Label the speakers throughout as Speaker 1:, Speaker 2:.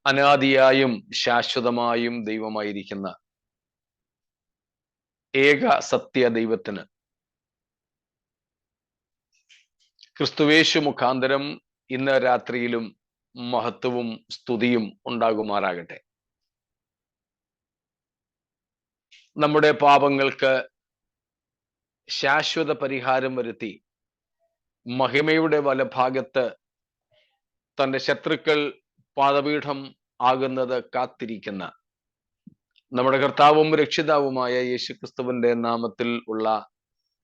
Speaker 1: അനാദിയായും ശാശ്വതമായും ദൈവമായിരിക്കുന്ന ഏക സത്യ ദൈവത്തിന് ക്രിസ്തുവേശു മുഖാന്തരം ഇന്ന് രാത്രിയിലും മഹത്വവും സ്തുതിയും ഉണ്ടാകുമാറാകട്ടെ. നമ്മുടെ പാപങ്ങൾക്ക് ശാശ്വത പരിഹാരം വരുത്തി മഹിമയുടെ വലഭാഗത്ത് തന്റെ ശത്രുക്കൾ പാദപീഠം ആകുന്നത് കാത്തിരിക്കുന്ന നമ്മുടെ കർത്താവും രക്ഷിതാവുമായ യേശുക്രിസ്തുവിന്റെ നാമത്തിൽ ഉള്ള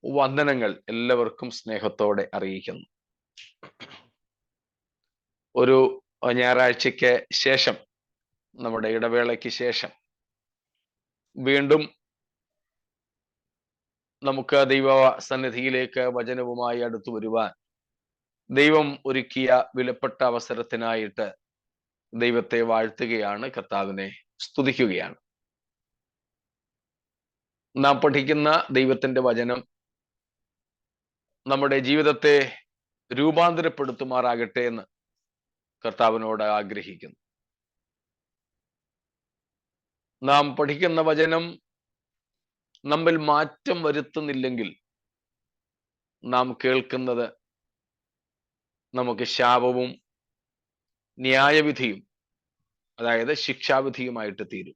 Speaker 1: വന്ദനങ്ങൾ എല്ലാവർക്കും സ്നേഹത്തോടെ അറിയിക്കുന്നു. ഒരു ഞായറാഴ്ചയ്ക്ക് ശേഷം, നമ്മുടെ ഇടവേളയ്ക്ക് ശേഷം വീണ്ടും നമുക്ക് ദൈവ സന്നിധിയിലേക്ക് വചനവുമായി അടുത്തു വരുവാൻ ദൈവം ഒരുക്കിയ വിലപ്പെട്ട അവസരത്തിനായിട്ട് ദൈവത്തെ വാഴ്ത്തുകയാണ്, കർത്താവിനെ സ്തുതിക്കുകയാണ്. നാം പഠിക്കുന്ന ദൈവത്തിന്റെ വചനം നമ്മുടെ ജീവിതത്തെ രൂപാന്തരപ്പെടുത്തുമാറാകട്ടെ എന്ന് കർത്താവിനോട് ആഗ്രഹിക്കുന്നു. നാം പഠിക്കുന്ന വചനം നമ്മിൽ മാറ്റം വരുത്തുന്നില്ലെങ്കിൽ നാം കേൾക്കുന്നത് നമുക്ക് ശാപവും ന്യായവിധിയും, അതായത് ശിക്ഷാവിധിയുമായിട്ട് തീരും.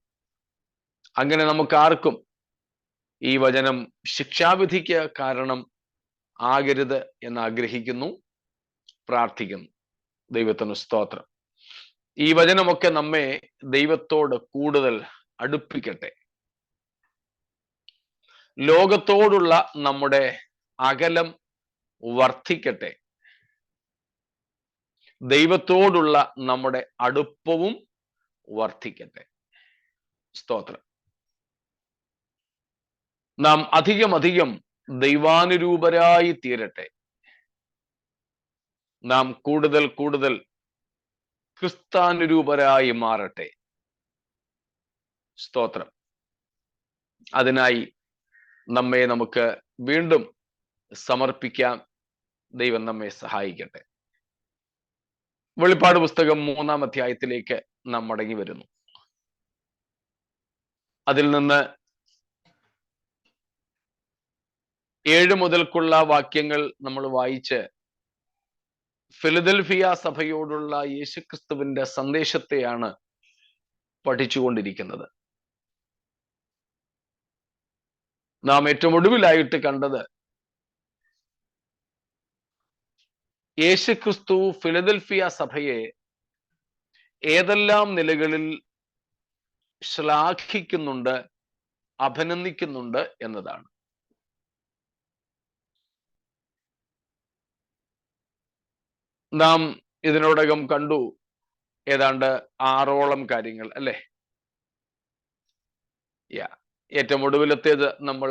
Speaker 1: അങ്ങനെ നമുക്ക് ആർക്കും ഈ വചനം ശിക്ഷാവിധിക്ക് കാരണം ആകരുത് എന്ന് ആഗ്രഹിക്കുന്നു, പ്രാർത്ഥിക്കുന്നു. ദൈവത്തിന് സ്തോത്രം. ഈ വചനമൊക്കെ നമ്മെ ദൈവത്തോട് കൂടുതൽ അടുപ്പിക്കട്ടെ. ലോകത്തോടുള്ള നമ്മുടെ അകലം വർദ്ധിക്കട്ടെ. ദൈവത്തോടുള്ള നമ്മുടെ അടുപ്പവും വർദ്ധിക്കട്ടെ. സ്തോത്രം. നാം അധികം ദൈവാനുരൂപരായി തീരട്ടെ. നാം കൂടുതൽ ക്രിസ്താനുരൂപരായി മാറട്ടെ. സ്തോത്രം. അതിനായി നമ്മെ നമുക്ക് വീണ്ടും സമർപ്പിക്കാം. ദൈവം നമ്മെ സഹായിക്കട്ടെ. വെളിപ്പാട് പുസ്തകം 3-ാം അധ്യായത്തിലേക്ക് നാം മടങ്ങി വരുന്നു. അതിൽ നിന്ന് 7 മുതൽക്കുള്ള വാക്യങ്ങൾ നമ്മൾ വായിച്ച് ഫിലദൽഫിയ സഭയോടുള്ള യേശുക്രിസ്തുവിന്റെ സന്ദേശത്തെയാണ് പഠിച്ചുകൊണ്ടിരിക്കുന്നത്. നാം ഏറ്റവും ഒടുവിലായിട്ട് കണ്ടത് യേശുക്രിസ്തു ഫിലദൽഫിയ സഭയെ ഏതെല്ലാം നിലകളിൽ ശ്ലാഘിക്കുന്നുണ്ട്, അഭിനന്ദിക്കുന്നുണ്ട് എന്നതാണ്. നാം ഇതിനോടകം കണ്ടു ഏതാണ്ട് 6ഓളം കാര്യങ്ങൾ, അല്ലെ? ഏറ്റവും ഒടുവിലത്തേത് നമ്മൾ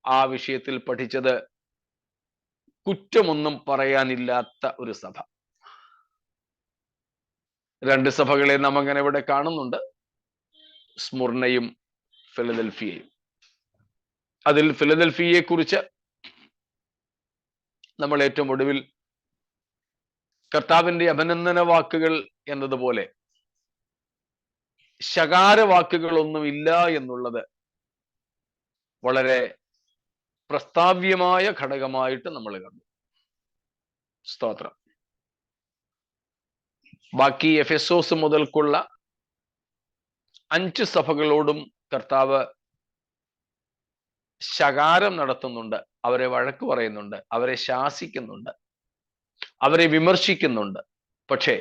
Speaker 1: ആ വിഷയത്തിൽ പഠിച്ചത് കുറ്റമൊന്നും പറയാനില്ലാത്ത ഒരു സഭ. 2 സഭകളെ നാം അങ്ങനെ ഇവിടെ കാണുന്നുണ്ട്, സ്മുർണയും ഫിലദൽഫിയയും. അതിൽ ഫിലദൽഫിയയെ കുറിച്ച് നമ്മൾ ഏറ്റവും ഒടുവിൽ കർത്താവിന്റെ അഭിനന്ദന വാക്കുകൾ എന്നതുപോലെ ശകാര വാക്കുകളൊന്നും ഇല്ല എന്നുള്ളത് വളരെ പ്രസ്താവ്യമായ ഘടകമായിട്ട് നമ്മൾ കണ്ടു. സ്തോത്രം. ബാക്കി എഫെസോസ് മുതൽക്കുള്ള 5 സഭകളോടും കർത്താവ് ശകാരം നടത്തുന്നുണ്ട്, അവരെ വഴക്ക് പറയുന്നുണ്ട്, അവരെ ശാസിക്കുന്നുണ്ട്, അവരെ വിമർശിക്കുന്നുണ്ട്. പക്ഷേ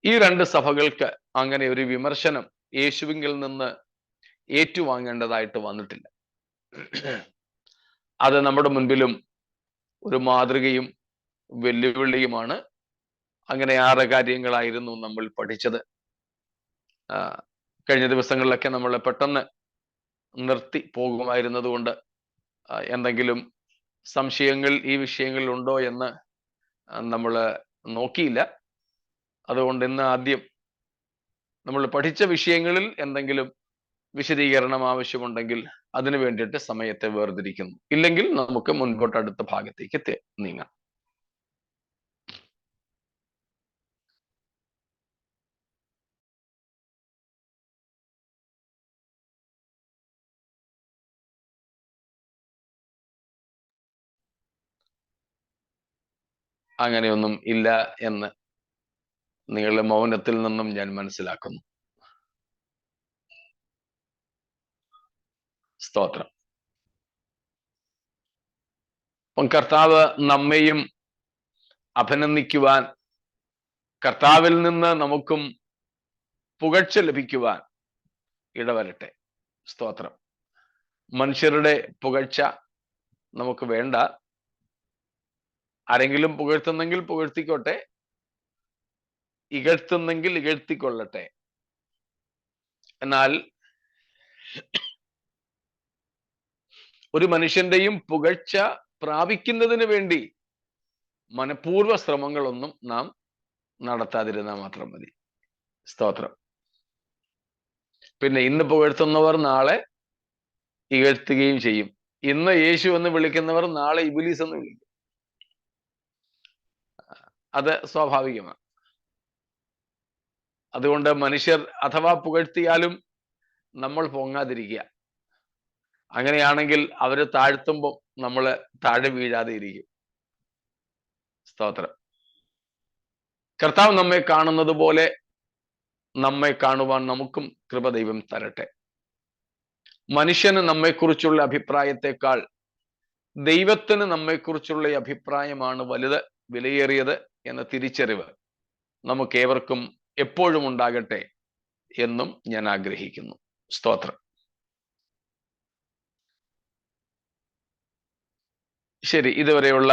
Speaker 1: ഈ 2 സഭകൾക്ക് അങ്ങനെ ഒരു വിമർശനം യേശുവിങ്കിൽ നിന്ന് ഏറ്റുവാങ്ങേണ്ടതായിട്ട് വന്നിട്ടില്ല. അത് നമ്മുടെ മുൻപിലും ഒരു മാതൃകയും വെല്ലുവിളിയുമാണ്. അങ്ങനെ 6 കാര്യങ്ങളായിരുന്നു നമ്മൾ പഠിച്ചത്. കഴിഞ്ഞ ദിവസങ്ങളിലൊക്കെ നമ്മൾ പെട്ടെന്ന് നിർത്തി പോകുമായിരുന്നത് കൊണ്ട് എന്തെങ്കിലും സംശയങ്ങൾ ഈ വിഷയങ്ങളിൽ ഉണ്ടോ എന്ന് നമ്മൾ നോക്കിയില്ല. അതുകൊണ്ട് ഇന്ന് ആദ്യം നമ്മൾ പഠിച്ച വിഷയങ്ങളിൽ എന്തെങ്കിലും വിശദീകരണം ആവശ്യമുണ്ടെങ്കിൽ അതിനു വേണ്ടിയിട്ട് സമയത്തെ വേർതിരിക്കുന്നു. ഇല്ലെങ്കിൽ നമുക്ക് മുൻപോട്ട് അടുത്ത ഭാഗത്തേക്ക് നീങ്ങാം. അങ്ങനെയൊന്നും ഇല്ല എന്ന് നിങ്ങളുടെ മൗനത്തിൽ നിന്നും ഞാൻ മനസ്സിലാക്കുന്നു. സ്തോത്രം. കർത്താവ് നമ്മെയും അഭിനന്ദിക്കുവാൻ, കർത്താവിൽ നിന്ന് നമുക്കും പുകഴ്ച ലഭിക്കുവാൻ ഇടവരട്ടെ. സ്തോത്രം. മനുഷ്യരുടെ പുകഴ്ച നമുക്ക് വേണ്ട. ആരെങ്കിലും പുകഴ്ത്തുന്നെങ്കിൽ പുകഴ്ത്തിക്കോട്ടെ, ഇകഴ്ത്തുന്നെങ്കിൽ ഇകഴ്ത്തിക്കൊള്ളട്ടെ. എന്നാൽ ഒരു മനുഷ്യന്റെയും പുകഴ്ച പ്രാപിക്കുന്നതിന് വേണ്ടി മനഃപൂർവ്വ ശ്രമങ്ങളൊന്നും നാം നടത്താതിരുന്നാൽ മാത്രം മതി. സ്തോത്രം. പിന്നെ ഇന്ന് പുകഴ്ത്തുന്നവർ നാളെ ഇകഴ്ത്തുകയും ചെയ്യും. ഇന്ന് യേശു എന്ന് വിളിക്കുന്നവർ നാളെ ഇബ്ലീസ് എന്ന് വിളിക്കും. അത് സ്വാഭാവികമാണ്. അതുകൊണ്ട് മനുഷ്യർ അഥവാ പുകഴ്ത്തിയാലും നമ്മൾ പൊങ്ങാതിരിക്കുക. അങ്ങനെയാണെങ്കിൽ അവര് താഴ്ത്തുമ്പോൾ നമ്മൾ താഴെ വീഴാതെ ഇരിക്കും. സ്തോത്രം. കർത്താവ് നമ്മെ കാണുന്നത് പോലെ നമ്മെ കാണുവാൻ നമുക്കും കൃപ ദൈവം തരട്ടെ. മനുഷ്യന് നമ്മെക്കുറിച്ചുള്ള അഭിപ്രായത്തെക്കാൾ ദൈവത്തിന് നമ്മെക്കുറിച്ചുള്ള അഭിപ്രായമാണ് വലുത്, വിലയേറിയത് എന്ന തിരിച്ചറിവ് നമുക്കേവർക്കും എപ്പോഴും ഉണ്ടാകട്ടെ എന്നും ഞാൻ ആഗ്രഹിക്കുന്നു. സ്തോത്രം. ശരി, ഇതുവരെയുള്ള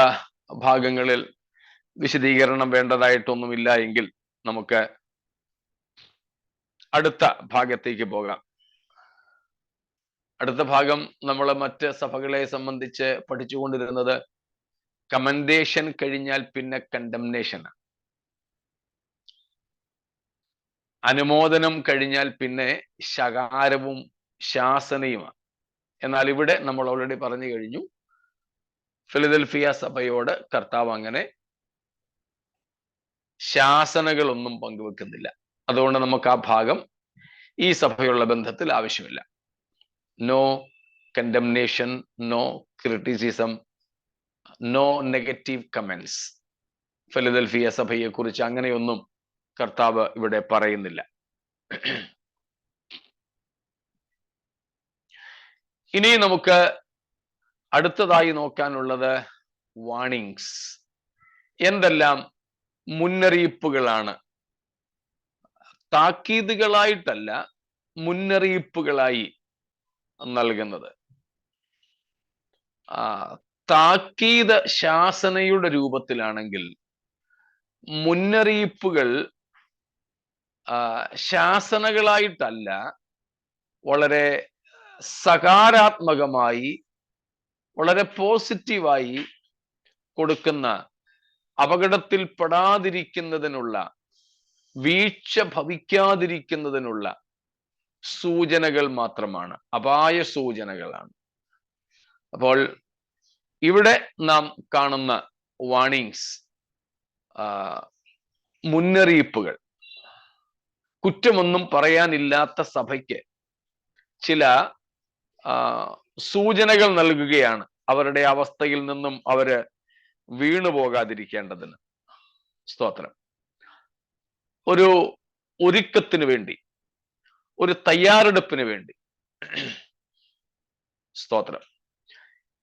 Speaker 1: ഭാഗങ്ങളിൽ വിശദീകരണം വേണ്ടതായിട്ടൊന്നുമില്ല എങ്കിൽ നമുക്ക് അടുത്ത ഭാഗത്തേക്ക് പോകാം. അടുത്ത ഭാഗം നമ്മൾ മറ്റ് സഭകളെ സംബന്ധിച്ച് പഠിച്ചുകൊണ്ടിരുന്നത് കമൻഡേഷൻ കഴിഞ്ഞാൽ പിന്നെ കണ്ടംനേഷൻ, അനുമോദനം കഴിഞ്ഞാൽ പിന്നെ ശകാരവും ശാസനയുമാണ്. എന്നാൽ ഇവിടെ നമ്മൾ ഓൾറെഡി പറഞ്ഞു കഴിഞ്ഞു, ഫിലദൽഫിയ സഭയോട് കർത്താവ് അങ്ങനെ ശാസനകളൊന്നും പങ്കുവെക്കുന്നില്ല. അതുകൊണ്ട് നമുക്ക് ആ ഭാഗം ഈ സഭയുള്ള ബന്ധത്തിൽ ആവശ്യമില്ല. No condemnation, no criticism, no negative comments. Philadelphia സഭയെ കുറിച്ച് അങ്ങനെയൊന്നും കർത്താവ് ഇവിടെ പറയുന്നില്ല. ഇനി നമുക്ക് അടുത്തതായി നോക്കാനുള്ളത് വാണിങ്സ്. എന്തെല്ലാം മുന്നറിയിപ്പുകളാണ്, താക്കീതുകളായിട്ടല്ല മുന്നറിയിപ്പുകളായി നൽകുന്നത്. താക്കീത് ശാസനയുടെ രൂപത്തിലാണെങ്കിൽ മുന്നറിയിപ്പുകൾ ശാസനകളായിട്ടല്ല, വളരെ സകാരാത്മകമായി, വളരെ പോസിറ്റീവായി കൊടുക്കുന്ന, അപകടത്തിൽ പെടാതിരിക്കുന്നതിനുള്ള, വീഴ്ച ഭവിക്കാതിരിക്കുന്നതിനുള്ള സൂചനകൾ മാത്രമാണ്, അപായ സൂചനകളാണ്. അപ്പോൾ ഇവിടെ നാം കാണുന്ന വാണിങ്സ്, മുന്നറിയിപ്പുകൾ, കുറ്റമൊന്നും പറയാനില്ലാത്ത സഭയ്ക്ക് ചില സൂചനകൾ നൽകുകയാണ്, അവരുടെ അവസ്ഥയിൽ നിന്നും അവര് വീണുപോകാതിരിക്കേണ്ടതിന്. സ്തോത്രം. ഒരു ഒരുക്കത്തിന് വേണ്ടി, ഒരു തയ്യാറെടുപ്പിന് വേണ്ടി. സ്തോത്രം.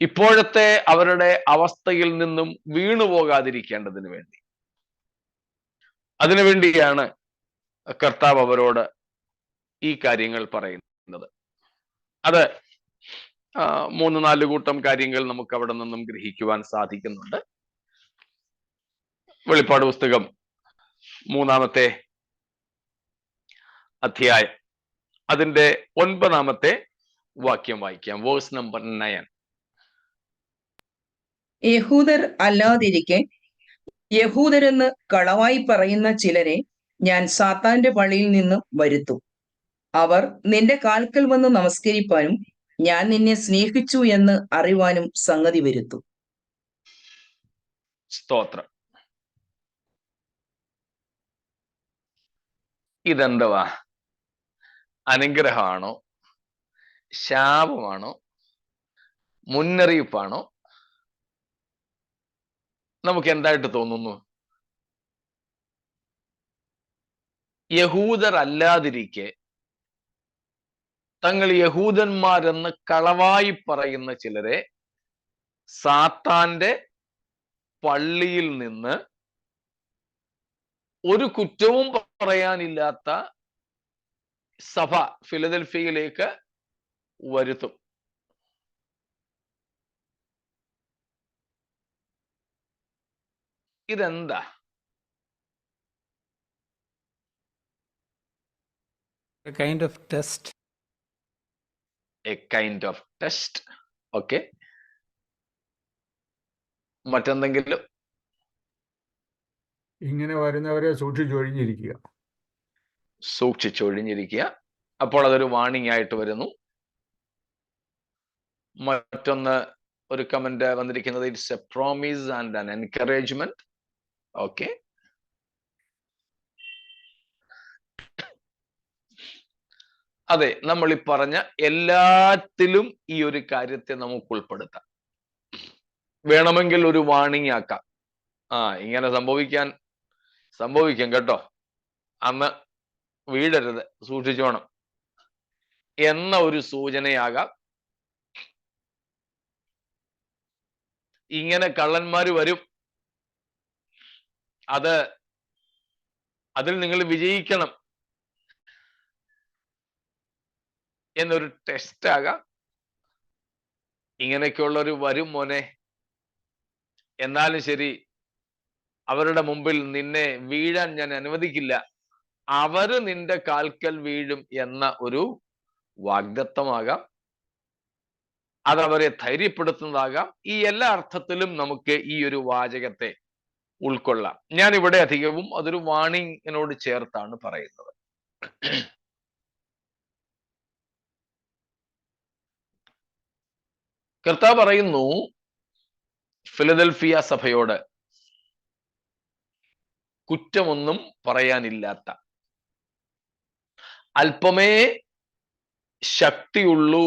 Speaker 1: ഇപ്പോഴത്തെ അവരുടെ അവസ്ഥയിൽ നിന്നും വീണുപോകാതിരിക്കേണ്ടതിന് വേണ്ടി, അതിനുവേണ്ടിയാണ് കർത്താവ് അവരോട് ഈ കാര്യങ്ങൾ പറയുന്നത്. അത് 3-4 കൂട്ടം കാര്യങ്ങൾ നമുക്ക് അവിടെ നിന്നും ഗ്രഹിക്കുവാൻ സാധിക്കുന്നുണ്ട്. വെളിപ്പാട് പുസ്തകം 3-ാമത്തെ അധ്യായം അതിന്റെ 9-ാമത്തെ വാക്യം വായിക്കാം. Verse number 9.
Speaker 2: യഹൂദർ അല്ലാതിരിക്കെ യഹൂദരെന്ന് കളവായി പറയുന്ന ചിലരെ ഞാൻ സാത്താന്റെ പള്ളിയിൽ നിന്ന് വരുത്തും. അവർ നിന്റെ കാൽക്കൽ വന്ന് നമസ്കരിപ്പാനും ഞാൻ നിന്നെ സ്നേഹിച്ചു എന്ന് അറിവാനും സംഗതി വരുത്തും.
Speaker 1: സ്തോത്രം. ഇതെന്തുവാ? അനുഗ്രഹമാണോ, ശാപമാണോ, മുന്നറിയിപ്പാണോ? നമുക്ക് എന്തായിട്ട് തോന്നുന്നു? യഹൂദർ അല്ലാതിരിക്കെ തങ്ങൾ യഹൂദന്മാരെന്ന് കളവായി പറയുന്ന ചിലരെ സാത്താന്റെ പള്ളിയിൽ നിന്ന് ഒരു കുറ്റവും പറയാനില്ലാത്ത സഭ ഫിലദൽഫിയയിലേക്ക് വരുത്തും. ഇതെന്താ?
Speaker 3: A kind of test.
Speaker 1: A kind of test. Okay, മറ്റെന്തെങ്കിലും?
Speaker 4: ഇങ്ങനെ വരുന്നവരെ സൂക്ഷിച്ചൊഴിഞ്ഞിരിക്കുക.
Speaker 1: സൂക്ഷിച്ചൊഴിഞ്ഞിരിക്കുക. അപ്പോൾ അതൊരു വാണിംഗ് ആയിട്ട് വരുന്നു. മറ്റൊന്ന്, ഒരു കമന്റ് വന്നിരിക്കുന്നത്, it's A promise and an encouragement. Okay, അതെ, നമ്മൾ ഈ പറഞ്ഞ എല്ലാത്തിലും ഈ ഒരു കാര്യത്തെ നമുക്ക് ഉൾപ്പെടുത്താം. വേണമെങ്കിൽ ഒരു വാണിംഗ് ആക്കാം. ഇങ്ങനെ സംഭവിക്കും കേട്ടോ, അന്ന് വീഴരുത്, സൂക്ഷിച്ചോണം എന്ന ഒരു സൂചനയാകാം. ഇങ്ങനെ കള്ളന്മാര് വരും, അതിൽ നിങ്ങൾ വിജയിക്കണം എന്നൊരു ടെസ്റ്റ് ആകാം. ഇങ്ങനെയൊക്കെയുള്ളൊരു വരും മോനെ, എന്നാലും ശരി, അവരുടെ മുമ്പിൽ നിന്നെ വീഴാൻ ഞാൻ അനുവദിക്കില്ല, അവര് നിന്റെ കാൽക്കൽ വീഴും എന്ന ഒരു വാഗ്ദത്തമാകാം. അതവരെ ധൈര്യപ്പെടുത്തുന്നതാകാം. ഈ എല്ലാ അർത്ഥത്തിലും നമുക്ക് ഈ ഒരു വാചകത്തെ ഉൾക്കൊള്ളാം. ഞാൻ ഇവിടെ അധികവും അതൊരു വാണിങ്ങിനോട് ചേർത്താണ് പറയുന്നത്. കർത്താവ് പറയുന്നു ഫിലദൽഫിയ സഭയോട്, കുറ്റമൊന്നും പറയാനില്ലാത്ത, അല്പമേ ശക്തിയുള്ളൂ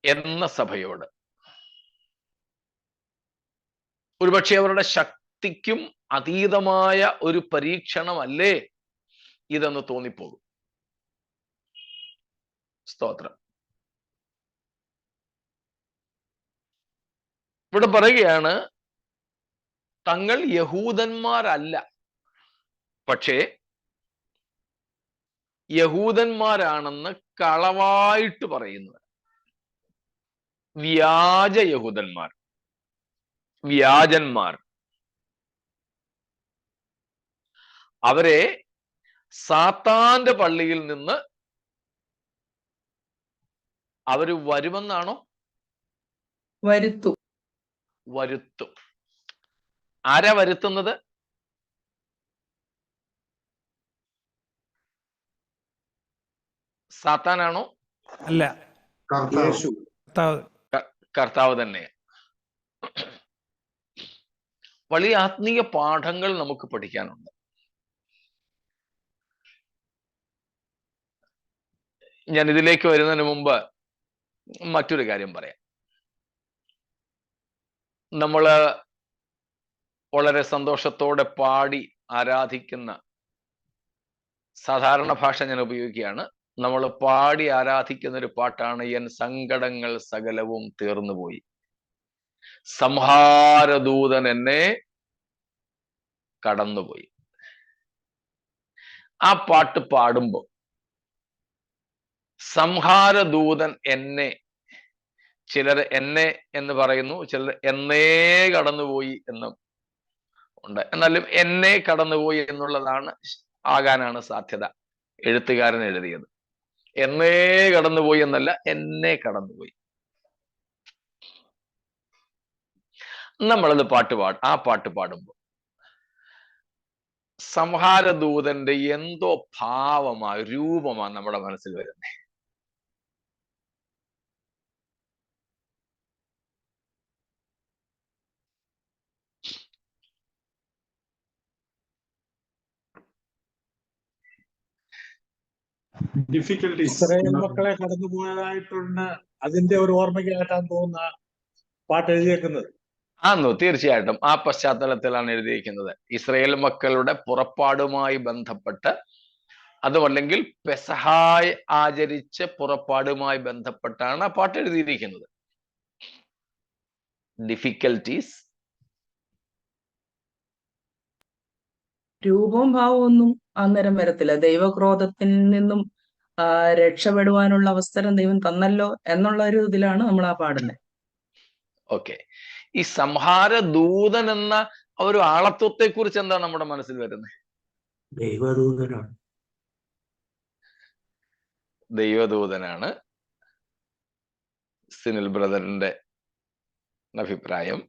Speaker 1: എന്ന സഭയോട്. ഒരുപക്ഷെ അവരുടെ ശക്തിക്കും അതീതമായ ഒരു പരീക്ഷണമല്ലേ ഇതെന്ന് തോന്നിപ്പോകും. സ്തോത്രം. ഇവിടെ പറയുകയാണ്, തങ്ങൾ യഹൂദന്മാരല്ല, പക്ഷേ യഹൂദന്മാരാണെന്ന് കളവായിട്ട് പറയുന്നത്. വ്യാജ യഹൂദന്മാർ, വ്യാജന്മാർ. അവരെ സാത്താന്റെ പള്ളിയിൽ നിന്ന് അവര് വരുമെന്നാണോ? വരുത്തും. ആരാ വരുത്തുന്നത്? സാത്താനാണോ?
Speaker 3: അല്ല,
Speaker 1: കർത്താവ് തന്നെ. വലിയ ആത്മീയ പാഠങ്ങൾ നമുക്ക് പഠിക്കാനുണ്ട്. ഞാൻ ഇതിലേക്ക് വരുന്നതിന് മുമ്പ് മറ്റൊരു കാര്യം പറയാം. നമ്മള് വളരെ സന്തോഷത്തോടെ പാടി ആരാധിക്കുന്ന, സാധാരണ ഭാഷ ഞാൻ ഉപയോഗിക്കുകയാണ്, നമ്മൾ പാടി ആരാധിക്കുന്ന ഒരു പാട്ടാണ് എൻ സങ്കടങ്ങൾ സകലവും തീർന്നുപോയി, സംഹാരദൂതൻ എന്നെ കടന്നുപോയി. ആ പാട്ട് പാടുമ്പോ സംഹാരദൂതൻ എന്നെ, ചിലർ എന്നെ എന്ന് പറയുന്നു, ചിലർ എന്നേ കടന്നുപോയി എന്നും ഉണ്ട്. എന്നാലും എന്നെ കടന്നുപോയി എന്നുള്ളതാണ് ആകാനാണ് സാധ്യത. എഴുത്തുകാരൻ എഴുതിയത് എന്നേ കടന്നുപോയി എന്നല്ല, എന്നെ കടന്നുപോയി. നമ്മളത് ആ പാട്ട് പാടുമ്പോ സംഹാരദൂതന്റെ എന്തോ രൂപമാണ് നമ്മുടെ മനസ്സിൽ വരുന്നത്.
Speaker 5: ഇസ്രായേൽ മക്കളെ കടന്നുപോയതായിട്ടുണ്ട്, അതിന്റെ ഒരു ഓർമ്മയ്ക്കായിട്ടാണ് തോന്നുന്ന പാട്ട് എഴുതിയേക്കുന്നത്.
Speaker 1: തീർച്ചയായിട്ടും ആ പശ്ചാത്തലത്തിലാണ് എഴുതിയിരിക്കുന്നത്. ഇസ്രായേൽ മക്കളുടെ പുറപ്പാടുമായി ബന്ധപ്പെട്ട്, അതുമല്ലെങ്കിൽ പെസഹായ് ആചരിച്ച പുറപ്പാടുമായി ബന്ധപ്പെട്ടാണ് ആ പാട്ട് എഴുതിയിരിക്കുന്നത്. ഡിഫിക്കൽറ്റീസ്
Speaker 2: രൂപവും ഭാവവും ഒന്നും അന്നേരം വരത്തില്ല. ദൈവക്രോധത്തിൽ നിന്നും രക്ഷപ്പെടുവാനുള്ള അവസരം ദൈവം തന്നല്ലോ എന്നുള്ള ഒരു ഇതിലാണ് നമ്മൾ ആ പാടുന്നത്.
Speaker 1: ഓക്കെ. ഈ സംഹാര ദൂതൻ എന്ന ഒരു ആളത്വത്തെ കുറിച്ച് എന്താണ് നമ്മുടെ മനസ്സിൽ വരുന്നത്?
Speaker 5: ദൈവദൂതനാണ്.
Speaker 1: ദൈവദൂതനാണ് സിനിൽ ബ്രദറിന്റെ അഭിപ്രായം.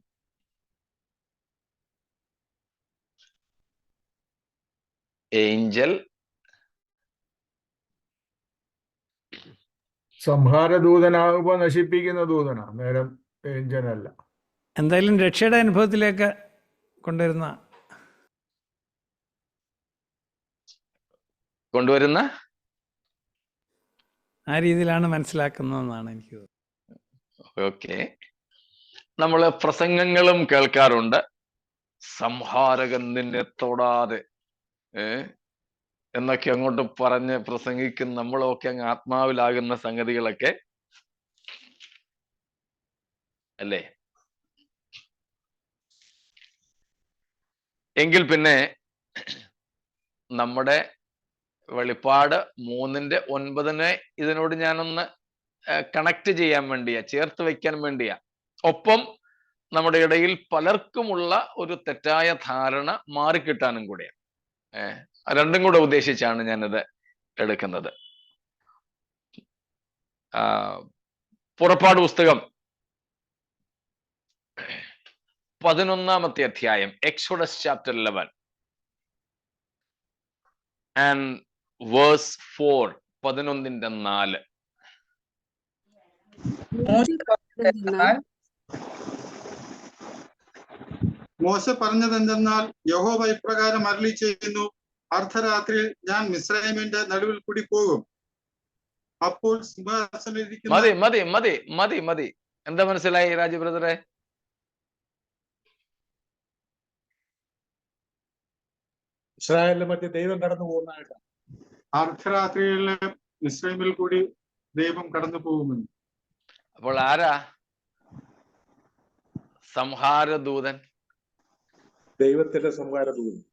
Speaker 1: ഏഞ്ചൽ
Speaker 4: സംഹാരദൂതനാകുമ്പോ നശിപ്പിക്കുന്ന ദൂതനാ, നേരം ഏഞ്ചലല്ല.
Speaker 3: എന്തായാലും രക്ഷയുടെ അനുഭവത്തിലേക്ക്
Speaker 1: കൊണ്ടുവരുന്ന
Speaker 3: ആ രീതിയിലാണ് മനസ്സിലാക്കുന്നതെന്നാണ് എനിക്ക് തോന്നുന്നത്.
Speaker 1: ഓക്കെ. നമ്മൾ പ്രസംഗങ്ങളും കേൾക്കാറുണ്ട്, സംഹാരകൻ നിന്നെ തൊടാതെ എന്നൊക്കെ അങ്ങോട്ട് പറഞ്ഞ് പ്രസംഗിക്കുന്ന നമ്മളൊക്കെ അങ്ങ് ആത്മാവിലാകുന്ന സംഗതികളൊക്കെ അല്ലേ? എങ്കിൽ പിന്നെ നമ്മുടെ വെളിപ്പാട് 3:9 ഇതിനോട് ഞാനൊന്ന് കണക്ട് ചെയ്യാൻ വേണ്ടിയാ, ചേർത്ത് വെക്കാൻ വേണ്ടിയാ. ഒപ്പം നമ്മുടെ ഇടയിൽ പലർക്കുമുള്ള ഒരു തെറ്റായ ധാരണ മാറിക്കിട്ടാനും കൂടെയാണ്. രണ്ടും കൂടെ ഉദ്ദേശിച്ചാണ് ഞാനിത് എടുക്കുന്നത്. പുറപ്പാട് പുസ്തകം 11-ാമത്തെ അധ്യായം, എക്സോഡസ് ചാപ്റ്റർ 11 ആൻഡ് വേഴ്സ് 4, 11:4.
Speaker 5: മോശ പറഞ്ഞതെന്തെന്നാൽ, യഹോവ ഇപ്രകാരം അരുളി ചെയ്യുന്നു, അർദ്ധരാത്രിയിൽ ഞാൻ മിസ്രയീമിന്റെ നടുവിൽ കൂടി പോകും. അപ്പോൾ സിംഹാസനത്തിലിരിക്കുന്ന
Speaker 1: മതി. എന്താ മനസ്സിലായി രാജു ബ്രദറെ?
Speaker 6: ഇസ്രായേലിന്റെ മധ്യ ദൈവം കടന്നു പോകുന്നതായിട്ട്.
Speaker 5: അർദ്ധരാത്രിയിൽ മിസ്രയീമിൽ കൂടി ദൈവം കടന്നു പോകുമെന്ന്.
Speaker 1: അപ്പോൾ ആരാ സംഹാരദൂതൻ?
Speaker 6: ദൈവത്തിന്റെ സംഹാരദൂതൻ.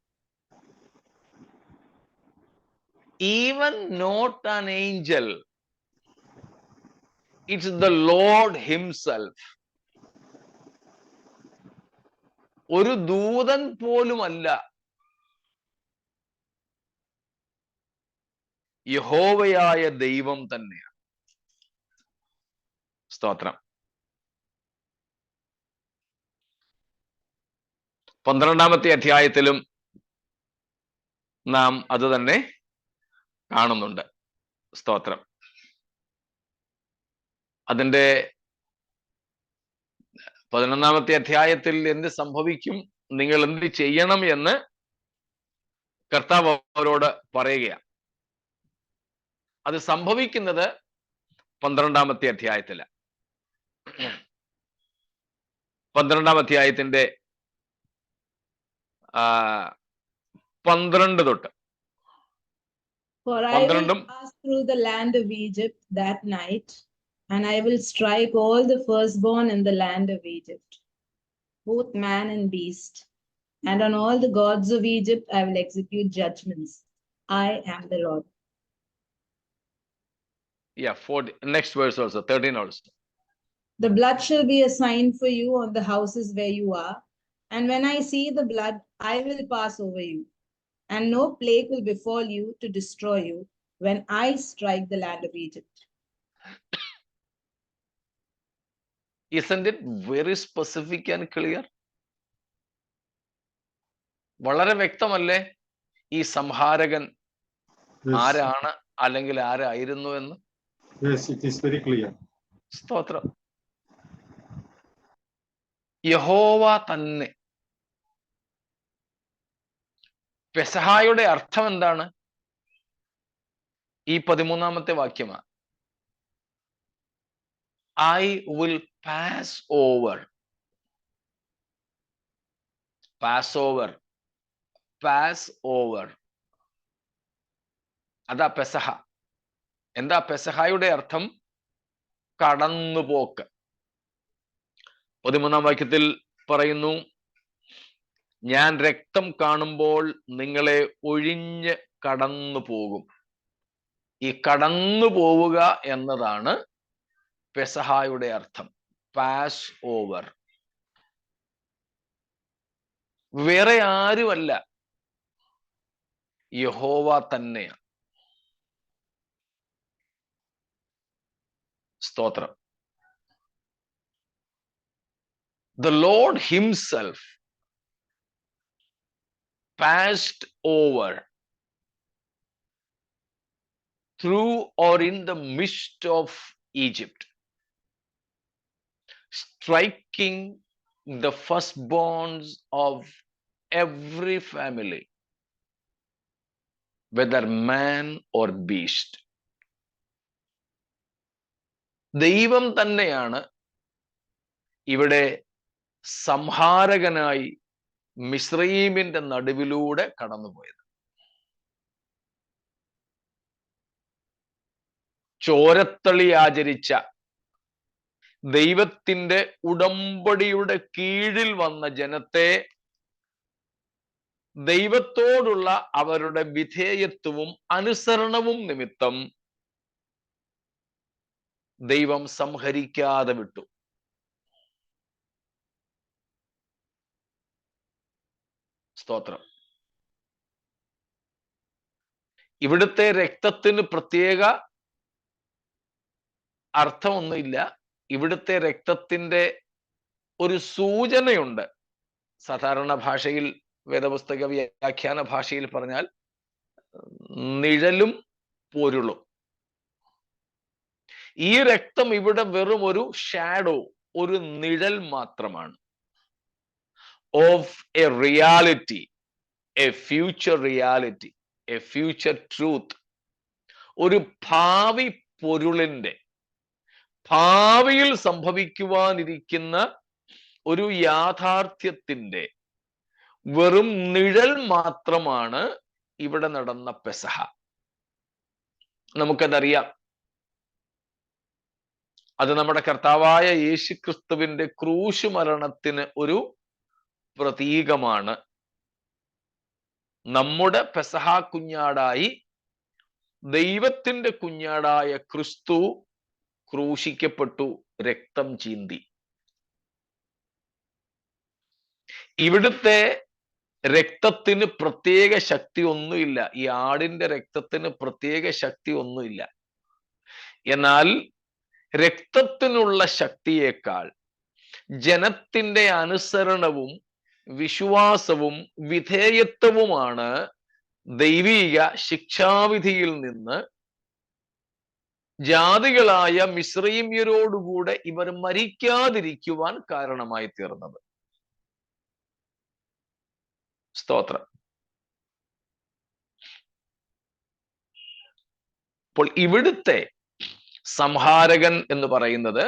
Speaker 1: Even not an angel, it's the Lord himself. ഒരു ദൂതൻ പോലുമല്ല, യഹോവയായ ദൈവം തന്നെയാണ്. സ്തോത്രം. 12-ാമത്തെ അധ്യായത്തിലും നാം അത് തന്നെ കാണുന്നുണ്ട്. സ്തോത്രം. അതിന്റെ 11-ാമത്തെ അധ്യായത്തിൽ എന്ത് സംഭവിക്കും, നിങ്ങൾ എന്ത് ചെയ്യണം എന്ന് കർത്താവ് അവരോട് പറയുകയാണ്. അത് സംഭവിക്കുന്നത് 12-ാമത്തെ അധ്യായത്തില്. 12-ാം അധ്യായത്തിന്റെ 12 തൊട്ട്.
Speaker 7: For I will pass through the land of Egypt that night, and I will strike all the firstborn in the land of Egypt, both man and beast, and on all the gods of Egypt I will execute judgments. I am the Lord.
Speaker 1: Yeah, 40, next verse also, 13 also.
Speaker 7: The blood shall be a sign for you on the houses where you are, and when I see the blood, I will pass over you, and no plague will befall you to destroy you when I strike the land of Egypt.
Speaker 1: Isn't it very specific and clear? വളരെ വ്യക്തമല്ലേ ഈ സംഹാരകൻ ആരാണ് അല്ലെങ്കിൽ ആരായിരുന്നു എന്ന്?
Speaker 5: Yes, it is very clear.
Speaker 1: സ്തോത്രം. യഹോവ തന്നെ. പെസഹായുടെ അർത്ഥം എന്താണ്? ഈ 13-ാമത്തെ വാക്യമാണ്. I will pass over. Pass over, pass over, അതാ പെസഹ. എന്താ പെസഹായുടെ അർത്ഥം? കടന്നുപോക്ക്. 13-ാം വാക്യത്തിൽ പറയുന്നു, ഞാൻ രക്തം കാണുമ്പോൾ നിങ്ങളെ ഒഴിഞ്ഞ് കടന്നു പോകും. ഈ കടന്നു പോവുക എന്നതാണ് പെസഹായുടെ അർത്ഥം, പാസ് ഓവർ. വേറെ ആരുമല്ല, യഹോവ തന്നെയാണ്. സ്തോത്രം. The Lord himself passed over through or in the midst of Egypt, striking the firstborns of every family, whether man or beast. ദൈവം തന്നെയാണ് ഇവിടെ സംഹാരകനായി മിസ്രയീമിന്റെ നടുവിലൂടെ കടന്നുപോയത്. ചോരത്തളി ആചരിച്ച, ദൈവത്തിന്റെ ഉടമ്പടിയുടെ കീഴിൽ വന്ന ജനത്തെ ദൈവത്തോടുള്ള അവരുടെ വിധേയത്വവും അനുസരണവും നിമിത്തം ദൈവം സംഹരിക്കാതെ വിട്ടു. സ്തോത്രം. ഇവിടുത്തെ രക്തത്തിന് പ്രത്യേക അർത്ഥമൊന്നുമില്ല. ഇവിടുത്തെ രക്തത്തിന്റെ ഒരു സൂചനയുണ്ട്. സാധാരണ ഭാഷയിൽ, വേദപുസ്തക വ്യാഖ്യാന ഭാഷയിൽ പറഞ്ഞാൽ നിഴലും പൊരുളും. ഈ രക്തം ഇവിടെ വെറും ഒരു ഷാഡോ, ഒരു നിഴൽ മാത്രമാണ്. Of A reality, A future reality, A future truth. ഒരു ഭാവി പൊരുളിന്റെ, ഭാവിയിൽ സംഭവിക്കുവാനിരിക്കുന്ന ഒരു യാഥാർത്ഥ്യത്തിന്റെ വെറും നിഴൽ മാത്രമാണ് ഇവിടെ നടന്ന പെസഹ. നമുക്കതറിയാം. അത് നമ്മുടെ കർത്താവായ യേശുക്രിസ്തുവിന്റെ ക്രൂശ് മരണത്തിന് ഒരു പ്രതീകമാണ്. നമ്മുടെ പെസഹ കുഞ്ഞാടായി ദൈവത്തിന്റെ കുഞ്ഞാടായ ക്രിസ്തു ക്രൂശിക്കപ്പെട്ടു, രക്തം ചീന്തി. ഇവിടുത്തെ രക്തത്തിന് പ്രത്യേക ശക്തി ഒന്നുമില്ല. ഈ ആടിന്റെ രക്തത്തിന് പ്രത്യേക ശക്തി ഒന്നുമില്ല. എന്നാൽ രക്തത്തിനുള്ള ശക്തിയേക്കാൾ ജനത്തിന്റെ അനുസരണവും വിശ്വാസവും വിധേയത്വവുമാണ് ദൈവീക ശിക്ഷാവിധിയിൽ നിന്ന് ജാതികളായ മിസ്രയീമ്യരോടുകൂടെ ഇവർ മരിക്കാതിരിക്കുവാൻ കാരണമായി തീർന്നത്. സ്തോത്രം. അപ്പോൾ ഇവിടുത്തെ സംഹാരകൻ എന്ന് പറയുന്നത്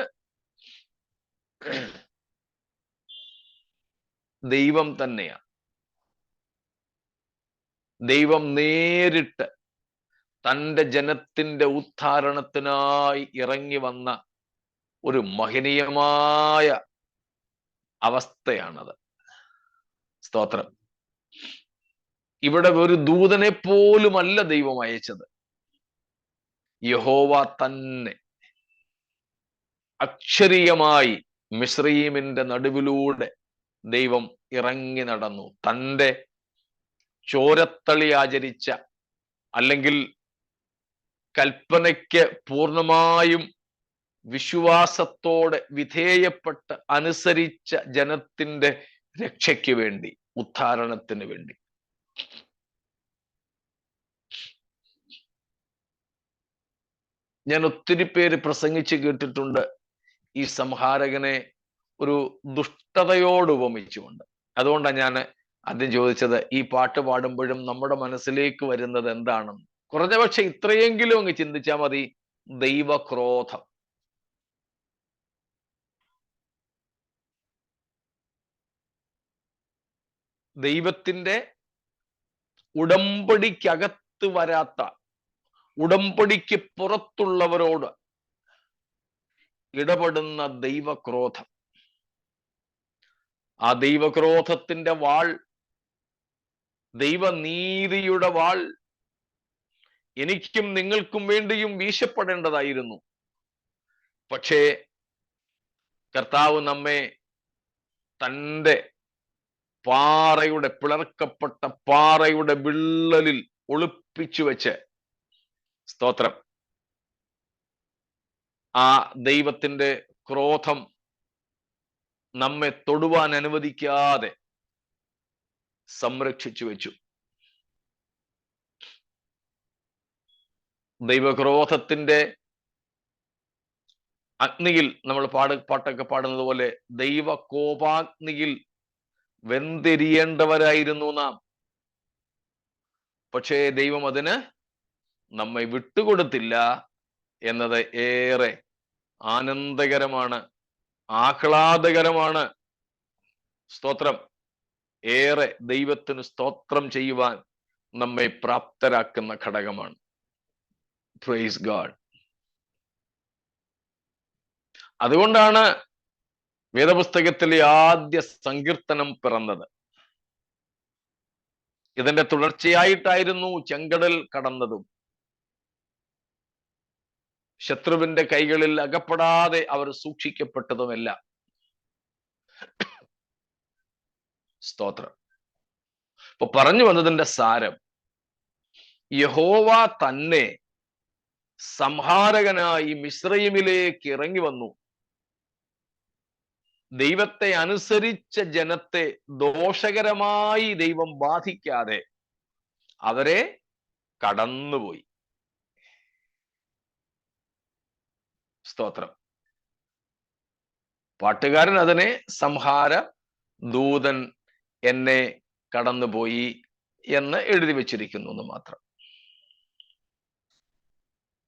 Speaker 1: ദൈവം തന്നെയാണ്. ദൈവം നേരിട്ട് തൻ്റെ ജനത്തിന്റെ ഉദ്ധാരണത്തിനായി ഇറങ്ങി വന്ന ഒരു മഹനീയമായ അവസ്ഥയാണത്. സ്തോത്രം. ഇവിടെ ഒരു ദൂതനെ പോലുമല്ല ദൈവം അയച്ചത്. യഹോവ തന്നെ അക്ഷരീയമായി മിസ്രയീമിന്റെ നടുവിലൂടെ ദൈവം ഇറങ്ങി നടന്നു. തൻ്റെ ചോരത്തളി ആചരിച്ച, അല്ലെങ്കിൽ കൽപ്പനയ്ക്ക് പൂർണ്ണമായും വിശ്വാസത്തോടെ വിധേയപ്പെട്ട് അനുസരിച്ച ജനത്തിന്റെ രക്ഷയ്ക്ക് വേണ്ടി, ഉദ്ധാരണത്തിന് വേണ്ടി. ഞാൻ ഒത്തിരി പേര് പ്രസംഗിച്ച് കേട്ടിട്ടുണ്ട് ഈ സംഹാരകനെ ഒരു ദുഷ്ടതയോട് ഉപമിച്ചുകൊണ്ട്. അതുകൊണ്ടാണ് ഞാൻ ആദ്യം ചോദിച്ചത്, ഈ പാട്ട് പാടുമ്പോഴും നമ്മുടെ മനസ്സിലേക്ക് വരുന്നത് എന്താണെന്ന്. കുറഞ്ഞപക്ഷെ ഇത്രയെങ്കിലും അങ്ങ് ചിന്തിച്ചാൽ മതി. ദൈവക്രോധം. ദൈവത്തിന്റെ ഉടമ്പടിക്കകത്ത് വരാത്ത, ഉടമ്പടിക്ക് പുറത്തുള്ളവരോട് ഇടപെടുന്ന ദൈവക്രോധം, ആ ദൈവക്രോധത്തിന്റെ വാൾ, ദൈവനീതിയുടെ വാൾ എനിക്കും നിങ്ങൾക്കും വേണ്ടിയും വീശപ്പെടേണ്ടതായിരുന്നു. പക്ഷേ കർത്താവ് നമ്മെ തൻ്റെ പാറയുടെ, പിളർക്കപ്പെട്ട പാറയുടെ വിള്ളലിൽ ഒളിപ്പിച്ചു വെച്ച്, സ്തോത്രം, ആ ദൈവത്തിന്റെ ക്രോധം നമ്മെ തൊടുവാൻ അനുവദിക്കാതെ സംരക്ഷിച്ചു വെച്ചു. ദൈവക്രോധത്തിന്റെ അഗ്നിയിൽ നമ്മൾ പാട്ടൊക്കെ പാടുന്നത് പോലെ ദൈവ കോപാഗ്നിയിൽ വെന്തിരിയേണ്ടവരായിരുന്നു നാം. പക്ഷേ ദൈവം അതിന് നമ്മെ വിട്ടുകൊടുത്തില്ല എന്നത് ഏറെ ആനന്ദകരമാണ്, ആഹ്ലാദകരമാണ്. സ്തോത്രം. ഏറെ ദൈവത്തിന് സ്തോത്രം ചെയ്യുവാൻ നമ്മെ പ്രാപ്തരാക്കുന്ന ഘടകമാണ്. Praise God. അതുകൊണ്ടാണ് വേദപുസ്തകത്തിലെ ആദ്യ സങ്കീർത്തനം പിറന്നത്. ഇതിന്റെ തുടർച്ചയായിട്ടായിരുന്നു ചെങ്കടൽ കടന്നതും. ശത്രുവിന്റെ കൈകളിൽ അകപ്പെടാതെ അവർ സൂക്ഷിക്കപ്പെട്ടതുമെല്ലാം. സ്തോത്രം. ഇപ്പൊ പറഞ്ഞു വന്നതിന്റെ സാരം, യഹോവ തന്നെ സംഹാരകനായി മിസ്രയീമിലേക്ക് ഇറങ്ങി വന്നു. ദൈവത്തെ അനുസരിച്ച ജനത്തെ ദോഷകരമായി ദൈവം ബാധിക്കാതെ അവരെ കടന്നുപോയി. സ്തോത്രം. പാട്ടുകാരൻ അതിനെ സംഹാര ദൂതൻ എന്നെ കടന്നുപോയി എന്ന് എഴുതി വെച്ചിരിക്കുന്നു എന്ന് മാത്രം.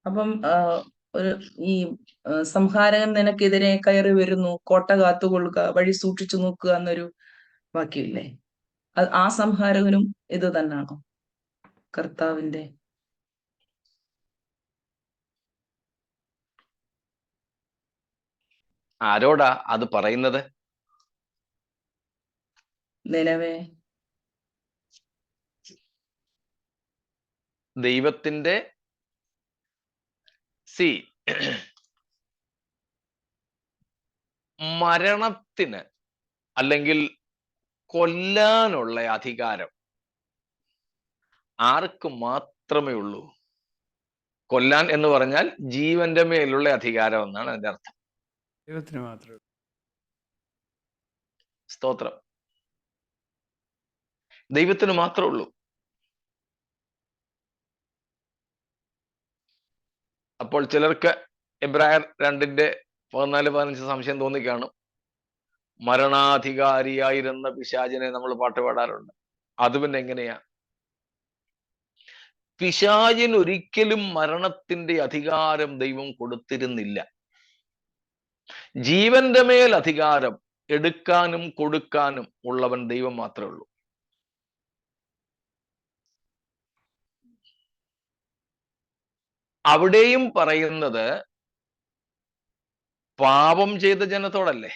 Speaker 2: അപ്പം ഒരു ഈ സംഹാരകൻ നിനക്കെതിരെ കയറി വരുന്നു, കോട്ട കാത്തുകൊള്ളുക, വഴി സൂക്ഷിച്ചു നോക്കുക എന്നൊരു വാക്യമില്ലേ? ആ സംഹാരകനും ഇത് തന്നെയാണോ കർത്താവിന്റെ?
Speaker 1: ആരോടാ അത് പറയുന്നത്?
Speaker 2: നിലവേ
Speaker 1: ദൈവത്തിന്റെ മരണത്തിന് അല്ലെങ്കിൽ കൊല്ലാനുള്ള അധികാരം ആർക്ക് മാത്രമേ ഉള്ളൂ? കൊല്ലാൻ എന്ന് പറഞ്ഞാൽ ജീവന്റെ മേലുള്ള അധികാരം എന്നാണ് അതിന്റെ അർത്ഥം.
Speaker 3: ദൈവത്തിന് മാത്രമേ.
Speaker 1: സ്തോത്രം. ദൈവത്തിന് മാത്രമേ ഉള്ളൂ. അപ്പോൾ ചിലർക്ക് എബ്രായർ 2:14-15 സംശയം തോന്നിക്കാണും. മരണാധികാരിയായിരുന്ന പിശാചിനെ നമ്മൾ പാട്ട് പാടാറുണ്ട്. അത് പിന്നെ എങ്ങനെയാ? പിശാചിന് ഒരിക്കലും മരണത്തിന്റെ അധികാരം ദൈവം കൊടുത്തിരുന്നില്ല. ജീവന്റെ മേൽ അധികാരം എടുക്കാനും കൊടുക്കാനും ഉള്ളവൻ ദൈവം മാത്രമേ ഉള്ളൂ. അവിടെയും പറയുന്നത് പാപം ചെയ്ത ജനത്തോടല്ലേ.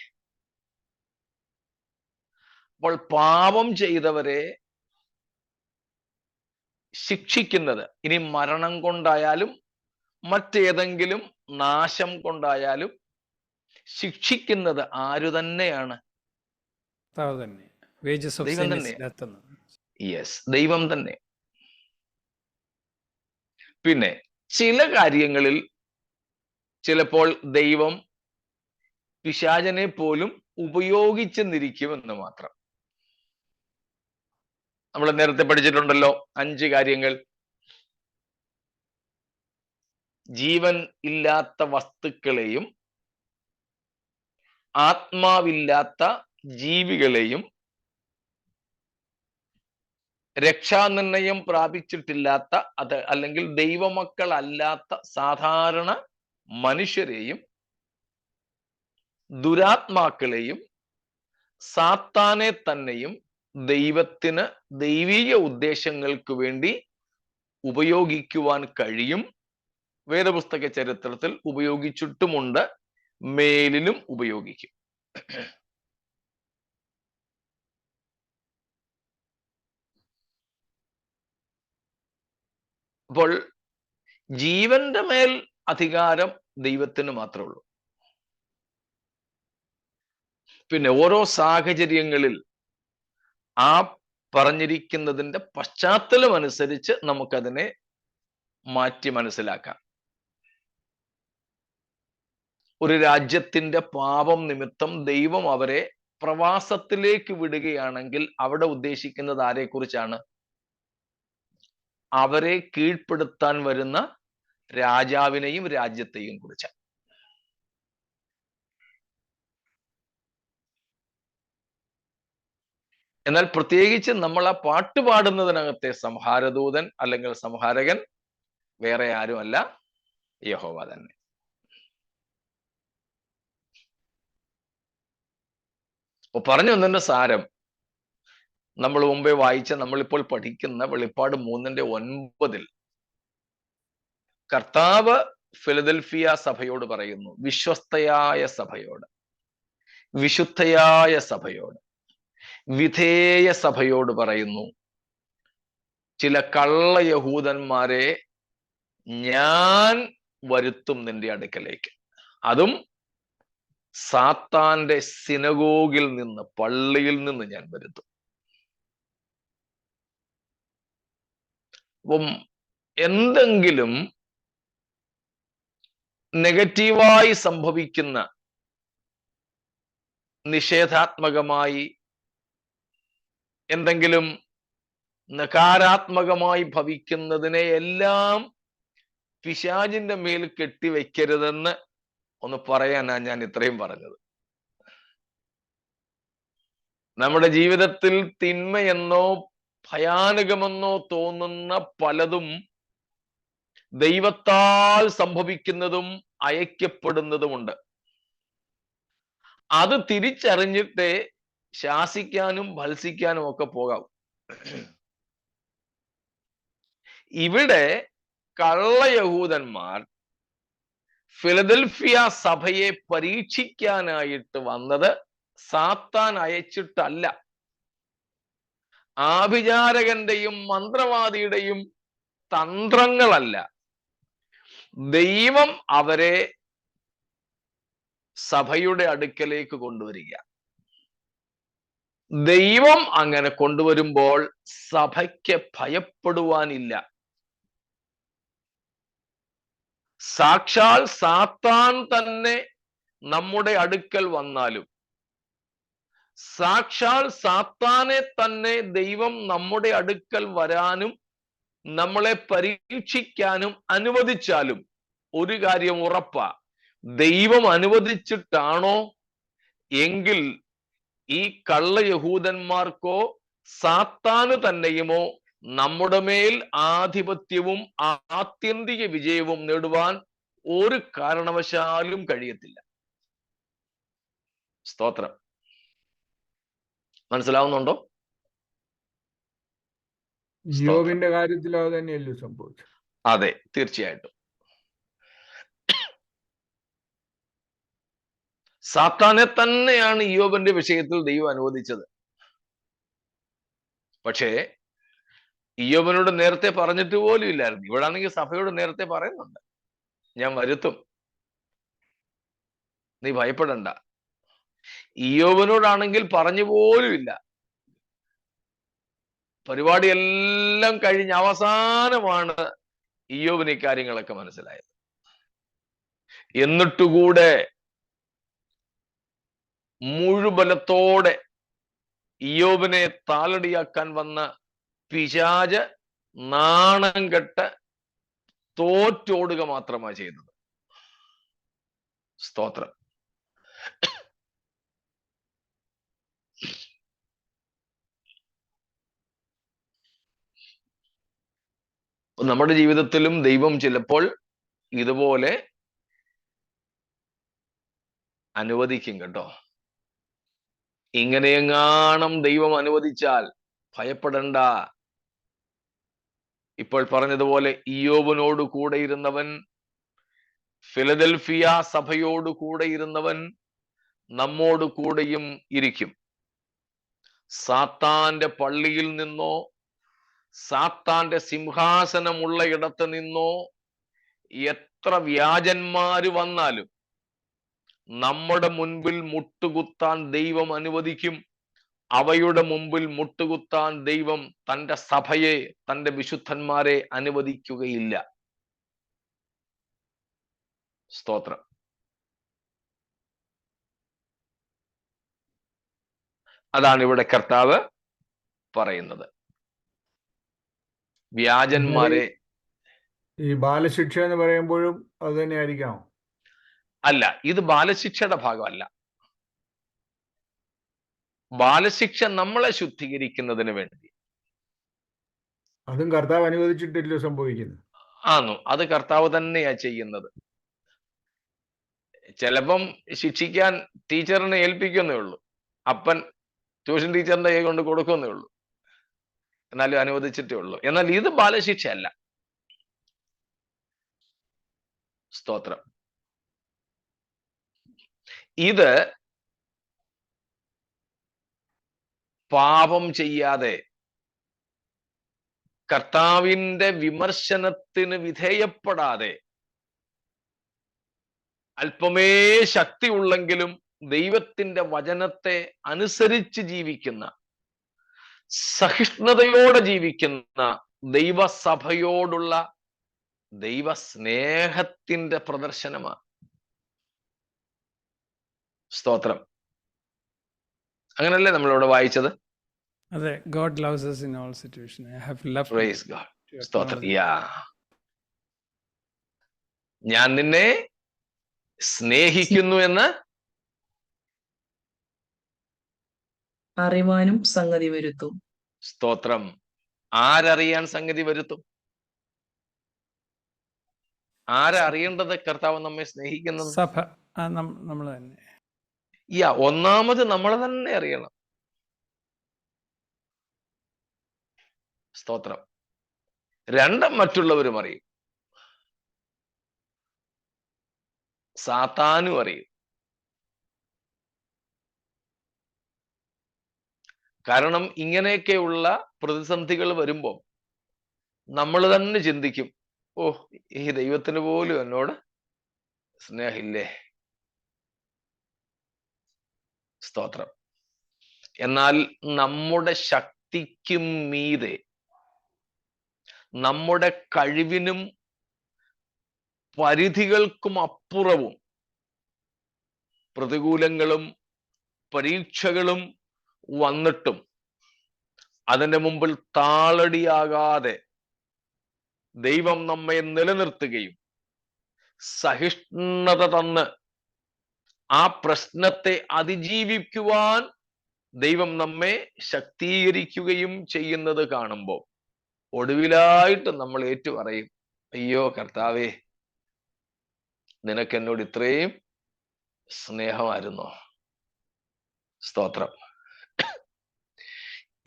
Speaker 1: അപ്പോൾ പാപം ചെയ്തവരെ ശിക്ഷിക്കുന്നത് ഇനി മരണം കൊണ്ടായാലും മറ്റേതെങ്കിലും നാശം കൊണ്ടായാലും ശിക്ഷിക്കുന്നത് ആരു തന്നെയാണ്? ദൈവം തന്നെ. യെസ്, ദൈവം തന്നെ. പിന്നെ ചില കാര്യങ്ങളിൽ ചിലപ്പോൾ ദൈവം പിശാചനെ പോലും ഉപയോഗിച്ചെന്നിരിക്കുമെന്ന് മാത്രം. നമ്മൾ നേരത്തെ പഠിച്ചിട്ടുണ്ടല്ലോ 5 കാര്യങ്ങൾ. ജീവൻ ഇല്ലാത്ത വസ്തുക്കളെയും ആത്മാവില്ലാത്ത ജീവികളെയും രക്ഷാനിർണയം പ്രാപിച്ചിട്ടില്ലാത്ത അത് അല്ലെങ്കിൽ ദൈവമക്കൾ അല്ലാത്ത സാധാരണ മനുഷ്യരെയും ദുരാത്മാക്കളെയും സാത്താനെ തന്നെയും ദൈവത്തിന് ദൈവീക ഉദ്ദേശങ്ങൾക്ക് വേണ്ടി ഉപയോഗിക്കുവാൻ കഴിയും. വേദപുസ്തക ചരിത്രത്തിൽ ഉപയോഗിച്ചിട്ടുമുണ്ട്, മേലിലും ഉപയോഗിക്കും. അപ്പോൾ ജീവന്റെ മേൽ അധികാരം ദൈവത്തിന് മാത്രമേ ഉള്ളൂ. പിന്നെ ഓരോ സാഹചര്യങ്ങളിൽ ആ പറഞ്ഞിരിക്കുന്നതിന്റെ പശ്ചാത്തലം അനുസരിച്ച് നമുക്കതിനെ മാറ്റി മനസ്സിലാക്കാം. ഒരു രാജ്യത്തിന്റെ പാപം നിമിത്തം ദൈവം അവരെ പ്രവാസത്തിലേക്ക് വിടുകയാണെങ്കിൽ അവിടെ ഉദ്ദേശിക്കുന്നത് ആരെക്കുറിച്ചാണ്? അവരെ കീഴ്പ്പെടുത്താൻ വരുന്ന രാജാവിനെയും രാജ്യത്തെയും കുറിച്ചാണ്. എന്നാൽ പ്രത്യേകിച്ച് നമ്മൾ ആ പാട്ട് പാടുന്നതിനകത്തെ സംഹാരദൂതൻ അല്ലെങ്കിൽ സംഹാരകൻ വേറെ ആരുമല്ല, യഹോവ തന്നെ. അപ്പൊ പറഞ്ഞു വന്നതിന്റെ സാരം നമ്മൾ മുമ്പേ വായിച്ച, നമ്മളിപ്പോൾ പഠിക്കുന്ന വെളിപ്പാട് 3:9 കർത്താവ് ഫിലദൽഫിയ സഭയോട് പറയുന്നു, വിശ്വസ്തയായ സഭയോട്, വിശുദ്ധയായ സഭയോട്, വിധേയ സഭയോട് പറയുന്നു, ചില കള്ള യഹൂദന്മാരെ ഞാൻ വരുത്തും നിന്റെ അടുക്കലേക്ക്. അതും സാത്താന്റെ സിനഗോഗിൽ നിന്ന്, പള്ളിയിൽ നിന്ന് ഞാൻ വരുത്തും. അപ്പം എന്തെങ്കിലും നെഗറ്റീവായി സംഭവിക്കുന്ന, നിഷേധാത്മകമായി എന്തെങ്കിലും നകാരാത്മകമായി ഭവിക്കുന്നതിനെ എല്ലാം പിശാചിന്റെ മേൽ കെട്ടിവെക്കരുതെന്ന് ഒന്ന് പറയാനാണ് ഞാൻ ഇത്രയും പറഞ്ഞത്. നമ്മുടെ ജീവിതത്തിൽ തിന്മയെന്നോ ഭയാനകമെന്നോ തോന്നുന്ന പലതും ദൈവത്താൽ സംഭവിക്കുന്നതും അയക്കപ്പെടുന്നതുമുണ്ട്. അത് തിരിച്ചറിഞ്ഞിട്ടേ ശാസിക്കാനും ഭത്സിക്കാനും ഒക്കെ പോകാം. ഇവിടെ കള്ളയഹൂദന്മാർ ഫിലദൽഫിയ സഭയെ പരീക്ഷിക്കാനായിട്ട് വന്നത് സാത്താൻ അയച്ചിട്ടല്ല, ആഭിചാരകന്റെയും മന്ത്രവാദിയുടെയും തന്ത്രങ്ങളല്ല. ദൈവം അവരെ സഭയുടെ അടുക്കലേക്ക് കൊണ്ടുവരിക. ദൈവം അങ്ങനെ കൊണ്ടുവരുമ്പോൾ സഭയ്ക്ക് ഭയപ്പെടുവാനില്ല. സാക്ഷാൽ സാത്താൻ തന്നെ നമ്മുടെ അടുക്കൽ വന്നാലും, സാക്ഷാൽ സാത്താനെ തന്നെ ദൈവം നമ്മുടെ അടുക്കൽ വരാനും നമ്മളെ പരീക്ഷിക്കാനും അനുവദിച്ചാലും ഒരു കാര്യം ഉറപ്പാ, ദൈവം അനുവദിച്ചിട്ടാണോ എങ്കിൽ ഈ കള്ള യഹൂദന്മാർക്കോ സാത്താന് തന്നെയുമോ നമ്മുടെ മേൽ ആധിപത്യവും ആത്യന്തിക വിജയവും നേടുവാൻ ഒരു കാരണവശാലും കഴിയത്തില്ല. സ്തോത്രം. മനസ്സിലാവുന്നുണ്ടോ?
Speaker 4: യോബിന്റെ കാര്യത്തിൽ അത് തന്നെയല്ലേ സംഭവിച്ചത്?
Speaker 1: അതെ, തീർച്ചയായിട്ടും. സാത്താനെ തന്നെയാണ് ഇയ്യോബിന്റെ വിഷയത്തിൽ ദൈവം അനുവദിച്ചത്. പക്ഷേ ഇയ്യോബിനോട് നേരത്തെ പറഞ്ഞിട്ട് പോലും ഇല്ലായിരുന്നു. ഇവിടെ ആണെങ്കിൽ സഭയോട് നേരത്തെ പറയുന്നുണ്ട്, ഞാൻ വരുത്തും, നീ ഭയപ്പെടണ്ട. ഇയ്യോബിനോടാണെങ്കിൽ പറഞ്ഞു പോലും ഇല്ല. പരിപാടിയെല്ലാം കഴിഞ്ഞ അവസാനമാണ് ഇയ്യോബിന് ഇക്കാര്യങ്ങളൊക്കെ മനസ്സിലായത്. എന്നിട്ടുകൂടെ മുഴുബലത്തോടെ ഇയ്യോബിനെ താളടിയാക്കാൻ വന്ന പിശാച് നാണം കെട്ട് തോറ്റോടുക മാത്രമാണ് ചെയ്തത്. സ്തോത്രം. നമ്മുടെ ജീവിതത്തിലും ദൈവം ചിലപ്പോൾ ഇതുപോലെ അനുവദിക്കും കേട്ടോ. ഇങ്ങനെയെങ്ങാണം ദൈവം അനുവദിച്ചാൽ ഭയപ്പെടണ്ട. ഇപ്പോൾ പറഞ്ഞതുപോലെ ഇയ്യോബിനോട് കൂടെ ഇരുന്നവൻ, ഫിലദൽഫിയ സഭയോട് കൂടെ ഇരുന്നവൻ നമ്മോട് കൂടെയും ഇരിക്കും. സാത്താന്റെ പള്ളിയിൽ നിന്നോ സാത്താന്റെ സിംഹാസനമുള്ള ഇടത്ത് നിന്നോ എത്ര വ്യാജന്മാര് വന്നാലും നമ്മുടെ മുൻപിൽ മുട്ടുകുത്താൻ ദൈവം അനുവദിക്കും. അവയുടെ മുമ്പിൽ മുട്ടുകുത്താൻ ദൈവം തന്റെ സഭയെ, തന്റെ വിശുദ്ധന്മാരെ അനുവദിക്കുകയില്ല. സ്തോത്രം. അതാണ് ഇവിടെ കർത്താവ് പറയുന്നത്. വ്യാജന്മാരെ
Speaker 4: ഈ ബാലശിക്ഷ എന്ന് പറയുമ്പോഴും അത് തന്നെ ആയിരിക്കാം.
Speaker 1: അല്ല, ഇത് ബാലശിക്ഷയുടെ ഭാഗമല്ല. ബാലശിക്ഷ നമ്മളെ ശുദ്ധീകരിക്കുന്നതിന് വേണ്ടി.
Speaker 4: അതും കർത്താവ് അനുവദിച്ചിട്ടില്ലോ സംഭവിക്കുന്നത്.
Speaker 1: ആന്നു, അത് കർത്താവ് തന്നെയാ ചെയ്യുന്നത്. ചിലപ്പം ശിക്ഷിക്കാൻ ടീച്ചറിനെ ഏൽപ്പിക്കുന്നേ ഉള്ളൂ, അപ്പൻ ട്യൂഷൻ ടീച്ചറിന്റെ കൈ കൊണ്ട് കൊടുക്കുന്നേ ഉള്ളൂ, എന്നാലും അനുവദിച്ചിട്ടേ ഉള്ളൂ. എന്നാൽ ഇത് ബാലശിക്ഷയല്ല. സ്തോത്രം. ഇത് പാപം ചെയ്യാതെ കർത്താവിന്റെ വിമർശനത്തിന് വിധേയപ്പെടാതെ അല്പമേ ശക്തി ഉള്ളെങ്കിലും ദൈവത്തിന്റെ വചനത്തെ അനുസരിച്ച് ജീവിക്കുന്ന, സഹിഷ്ണുതയോടെ ജീവിക്കുന്ന ദൈവസഭയോടുള്ള ദൈവസ്നേഹത്തിന്റെ പ്രദർശനമാണ്. സ്തോത്രം. അങ്ങനല്ലേ നമ്മളിവിടെ വായിച്ചത്?
Speaker 3: അതെ, God loves us in all situations. I have loved you.
Speaker 1: Praise God.
Speaker 3: To
Speaker 1: സ്തോത്രം.
Speaker 3: acknowledge.
Speaker 1: യാ, ഞാൻ നിന്നെ സ്നേഹിക്കുന്നു എന്ന്
Speaker 2: അറിവാനും സംഗതി വരുത്തും.
Speaker 1: സ്തോത്രം. ആരറിയാൻ സംഗതി വരുത്തും? ആരാ അറിയേണ്ടത് കർത്താവ് നമ്മെ സ്നേഹിക്കുന്നത്?
Speaker 3: സഭ നമ്മൾ തന്നെ.
Speaker 1: യാ, ഒന്നാമത് നമ്മൾ തന്നെ അറിയണം. സ്തോത്രം. രണ്ടും മറ്റുള്ളവരും അറിയും. സാത്താനും അറിയും. കാരണം ഇങ്ങനെയൊക്കെയുള്ള പ്രതിസന്ധികൾ വരുമ്പോൾ നമ്മൾ തന്നെ ചിന്തിക്കും, ഓ, ഈ ദൈവത്തിന് പോലും എന്നോട് സ്നേഹമില്ലേ. സ്തോത്രം. എന്നാൽ നമ്മുടെ ശക്തിക്കും മീതെ, നമ്മുടെ കഴിവിനും പരിധികൾക്കും അപ്പുറവും പ്രതികൂലങ്ങളും പരീക്ഷകളും വന്നിട്ടും അതിന്റെ മുമ്പിൽ താളടിയാകാതെ ദൈവം നമ്മെ നിലനിർത്തുകയും സഹിഷ്ണുത തന്ന് ആ പ്രശ്നത്തെ അതിജീവിക്കുവാൻ ദൈവം നമ്മെ ശക്തീകരിക്കുകയും ചെയ്യുന്നത് കാണുമ്പോൾ ഒടുവിലായിട്ട് നമ്മൾ ഏറ്റുപറയും, അയ്യോ കർത്താവേ, നിനക്ക് എന്നോട് ഇത്രയും സ്നേഹമായിരുന്നോ. സ്തോത്രം.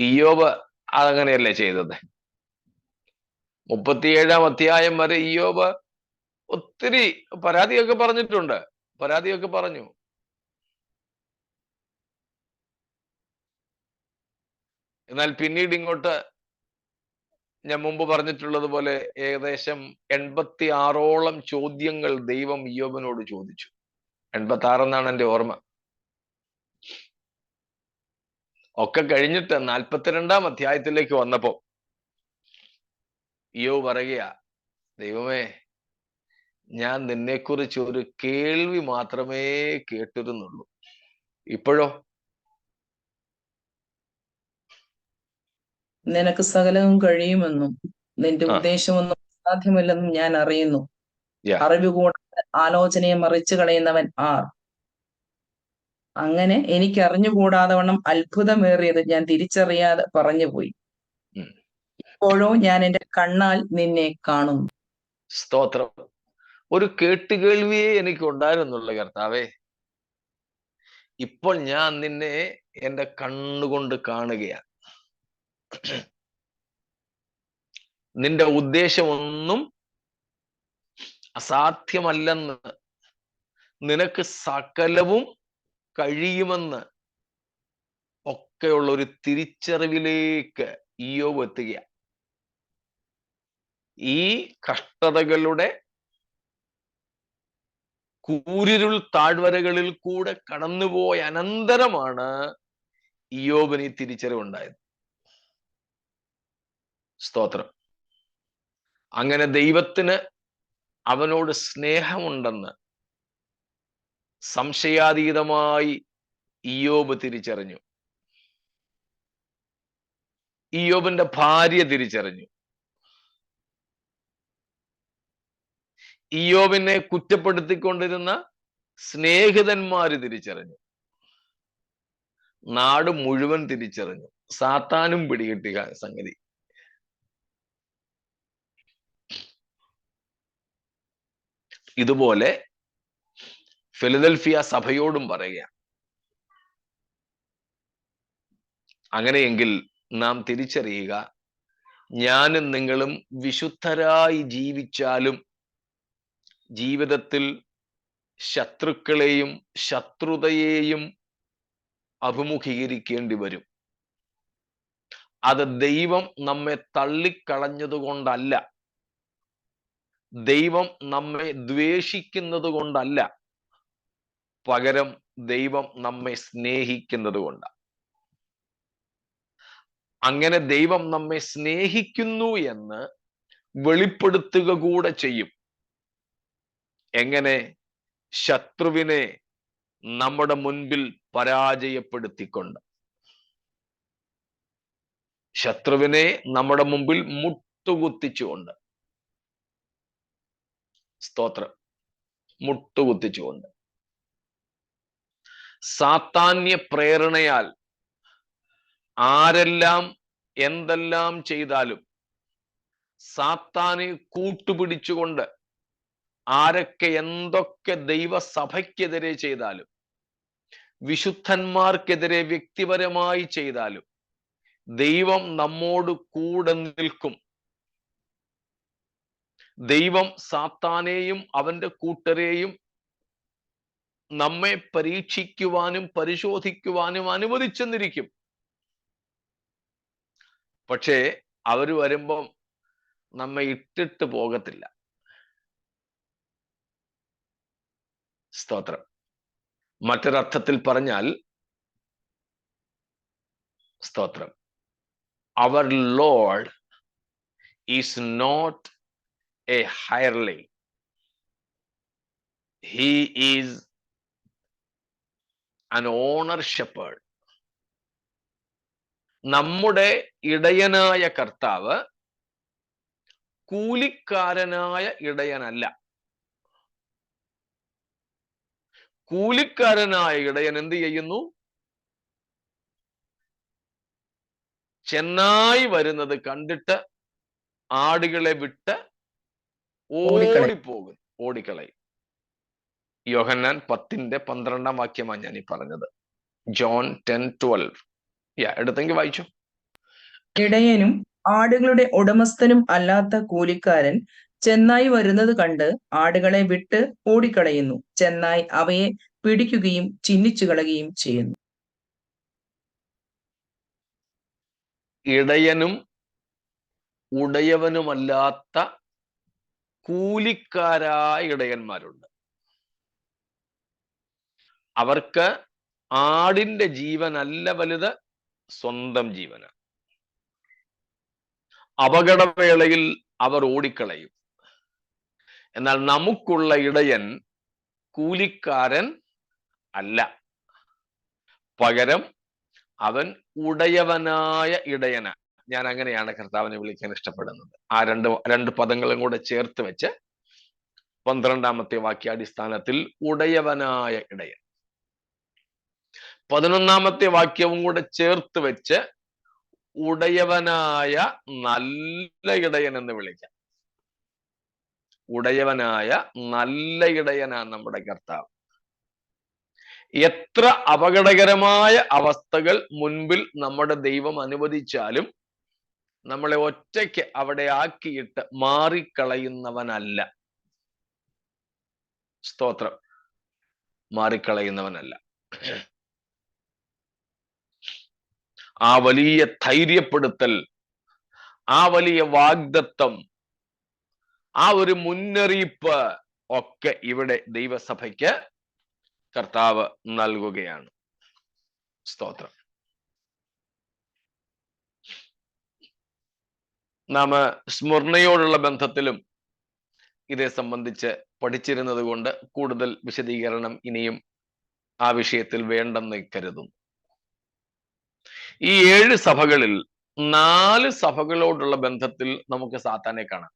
Speaker 1: ഇയ്യോബ് അതങ്ങനെയല്ലേ ചെയ്തത്? 37-ാം അധ്യായം വരെ ഇയ്യോബ് ഒത്തിരി പരാതിയൊക്കെ പറഞ്ഞിട്ടുണ്ട്, പരാതിയൊക്കെ പറഞ്ഞു. എന്നാൽ പിന്നീട് ഇങ്ങോട്ട് ഞാൻ മുമ്പ് പറഞ്ഞിട്ടുള്ളത് പോലെ ഏകദേശം 86ഓളം ചോദ്യങ്ങൾ ദൈവം ഇയ്യോബിനോട് ചോദിച്ചു. 86 എന്നാണ് എൻ്റെ ഓർമ്മ. ഒക്കെ കഴിഞ്ഞിട്ട് 42-ാം അധ്യായത്തിലേക്ക് വന്നപ്പോ ഇയ്യോബ് പറയുകയാ, ദൈവമേ, ഞാൻ നിന്നെക്കുറിച്ച് ഒരു കേൾവി മാത്രമേ കേട്ടിരുന്നുള്ളൂ, ഇപ്പോഴോ
Speaker 2: നിനക്ക് സകലവും കഴിയുമെന്നും നിന്റെ
Speaker 1: ആ.
Speaker 2: ഉദ്ദേശമൊന്നും സാധ്യമല്ലെന്നും ഞാൻ അറിയുന്നു.
Speaker 1: Yeah.
Speaker 2: അറിവ് കൂടാതെ ആലോചനയെ മറിച്ചു കളയുന്നവൻ ആർ? അങ്ങനെ എനിക്ക് അറിഞ്ഞുകൂടാതെ വണ്ണം അത്ഭുതമേറിയത് ഞാൻ തിരിച്ചറിയാതെ പറഞ്ഞുപോയി.
Speaker 1: ഉം.
Speaker 2: ഇപ്പോഴോ ഞാൻ എൻ്റെ കണ്ണാൽ നിന്നെ കാണുന്നു.
Speaker 1: സ്തോത്രം. ഒരു കേട്ടുകേൾവിയെ എനിക്ക് ഉണ്ടായിരുന്നുള്ളു കർത്താവേ. ഇപ്പോൾ ഞാൻ നിന്നെ എൻ്റെ കണ്ണുകൊണ്ട് കാണുകയാണ്. നിന്റെ ഉദ്ദേശമൊന്നും അസാധ്യമല്ലെന്ന്, നിനക്ക് സകലവും കഴിയുമെന്ന് ഒക്കെയുള്ള ഒരു തിരിച്ചറിവിലേക്ക് ഇയ്യോബ് എത്തുക. ഈ കഷ്ടതകളുടെ കൂരിരുൾ താഴ്വരകളിൽ കൂടെ കടന്നുപോയ അനന്തരമാണ് ഇയ്യോബിന് ഈ തിരിച്ചറിവുണ്ടായത്. സ്തോത്രം. അങ്ങനെ ദൈവത്തിന് അവനോട് സ്നേഹമുണ്ടെന്ന് സംശയാതീതമായി ഇയ്യോബ് തിരിച്ചറിഞ്ഞു. ഇയ്യോബിന്റെ ഭാര്യ തിരിച്ചറിഞ്ഞു. ഇയ്യോബിനെ കുറ്റപ്പെടുത്തിക്കൊണ്ടിരുന്ന സ്നേഹിതന്മാര് തിരിച്ചറിഞ്ഞു. നാട് മുഴുവൻ തിരിച്ചറിഞ്ഞു. സാത്താനും പിടികിട്ടിയ സംഗതി. ഇതുപോലെ ഫിലദൽഫിയ സഭയോടും പറയുക. അങ്ങനെയെങ്കിൽ നാം തിരിച്ചറിയുക, ഞാനും നിങ്ങളും വിശുദ്ധരായി ജീവിച്ചാലും ജീവിതത്തിൽ ശത്രുക്കളെയും ശത്രുതയെയും അഭിമുഖീകരിക്കേണ്ടി വരും. അത് ദൈവം നമ്മെ തള്ളിക്കളഞ്ഞതുകൊണ്ടല്ല, ദൈവം നമ്മെ ദ്വേഷിക്കുന്നത് കൊണ്ടല്ല, പകരം ദൈവം നമ്മെ സ്നേഹിക്കുന്നത് കൊണ്ടാണ്. അങ്ങനെ ദൈവം നമ്മെ സ്നേഹിക്കുന്നു എന്ന് വെളിപ്പെടുത്തുക കൂടെ ചെയ്യും. എങ്ങനെ? ശത്രുവിനെ നമ്മുടെ മുൻപിൽ പരാജയപ്പെടുത്തിക്കൊണ്ട്, ശത്രുവിനെ നമ്മുടെ മുമ്പിൽ മുട്ടുകുത്തിച്ചുകൊണ്ട്. സ്തോത്രം. മുട്ടുകുത്തിച്ചുകൊണ്ട്. സാത്താന്യ പ്രേരണയാൽ ആരെല്ലാം എന്തെല്ലാം ചെയ്താലും, സാത്താനെ കൂട്ടുപിടിച്ചുകൊണ്ട് ആരൊക്കെ എന്തൊക്കെ ദൈവസഭയ്ക്കെതിരെ ചെയ്താലും, വിശുദ്ധന്മാർക്കെതിരെ വ്യക്തിപരമായി ചെയ്താലും, ദൈവം നമ്മോട് കൂടെ നിൽക്കും. ദൈവം സാത്താനെയും അവന്റെ കൂട്ടരെയും നമ്മെ പരീക്ഷിക്കുവാനും പരിശോധിക്കുവാനും അനുവദിച്ചെന്നിരിക്കും. പക്ഷേ അവര് വരുമ്പം നമ്മെ ഇട്ടിട്ട് പോകത്തില്ല. സ്തോത്രം. മറ്റൊരർത്ഥത്തിൽ പറഞ്ഞാൽ, സ്തോത്രം, our lord is not a hireling, he is an owner shepherd. നമ്മുടെ ഇടയനായ കർത്താവ് കൂലിക്കാരനായ ഇടയനല്ല. കൂലിക്കാരനായ ഇടയൻ എന്ത് ചെയ്യുന്നു? ചെന്നായി വരുന്നത് കണ്ടിട്ട് ആടുകളെ വിട്ട് ഓടിപ്പോകും, ഓടിക്കളയും. യോഹന്നാൻ 10:12 ഞാൻ ഈ പറഞ്ഞത്. ജോൺ 10:12. എടുത്തെങ്കിൽ വായിച്ചു.
Speaker 2: ഇടയനും ആടുകളുടെ ഉടമസ്ഥനും അല്ലാത്ത കൂലിക്കാരൻ ചെന്നായി വരുന്നത് കണ്ട് ആടുകളെ വിട്ട് ഓടിക്കളയുന്നു. ചെന്നായി അവയെ പിടിക്കുകയും ചിഹ്നിച്ചു കളയുകയും ചെയ്യുന്നു.
Speaker 1: ഇടയനും ഉടയവനുമല്ലാത്ത കൂലിക്കാരായ ഇടയന്മാരുണ്ട്. അവർക്ക് ആടിന്റെ ജീവനല്ല വലുത്, സ്വന്തം ജീവന്. അപകടവേളയിൽ അവർ ഓടിക്കളയും. എന്നാൽ നമുക്കുള്ള ഇടയൻ കൂലിക്കാരൻ അല്ല, പകരം അവൻ ഉടയവനായ ഇടയന. ഞാൻ അങ്ങനെയാണ് കർത്താവിനെ വിളിക്കാൻ ഇഷ്ടപ്പെടുന്നത്. ആ രണ്ട് പദങ്ങളും കൂടെ ചേർത്ത് വെച്ച് 12 വാക്യാടിസ്ഥാനത്തിൽ ഉടയവനായ ഇടയൻ, 11 വാക്യവും കൂടെ ചേർത്ത് വെച്ച് ഉടയവനായ നല്ല ഇടയൻ എന്ന് വിളിക്കാം. ഉടയവനായ നല്ല ഇടയനാണ് നമ്മുടെ കർത്താവ്. എത്ര അപകടകരമായ അവസ്ഥകൾ മുൻപിൽ നമ്മുടെ ദൈവം അനുവദിച്ചാലും നമ്മളെ ഒറ്റയ്ക്ക് അവിടെ ആക്കിയിട്ട് മാറിക്കളയുന്നവനല്ല. സ്തോത്രം. മാറിക്കളയുന്നവനല്ല. ആ വലിയ ധൈര്യപ്പെടുത്തൽ, ആ വലിയ വാഗ്ദത്തം, ആ ഒരു മുന്നറിയിപ്പ് ഒക്കെ ഇവിടെ ദൈവസഭയ്ക്ക് കർത്താവ് നൽകുകയാണ്. സ്തോത്രം. നാം സ്മരണയോടുള്ള ബന്ധത്തിലും ഇതേ സംബന്ധിച്ച് പഠിച്ചിരുന്നത് കൊണ്ട് കൂടുതൽ വിശദീകരണം ഇനിയും ആ വിഷയത്തിൽ വേണ്ടെന്ന് കരുതുന്നു. ഈ 7 സഭകളിൽ 4 സഭകളോടുള്ള ബന്ധത്തിൽ നമുക്ക് സാത്താനെ കാണാം.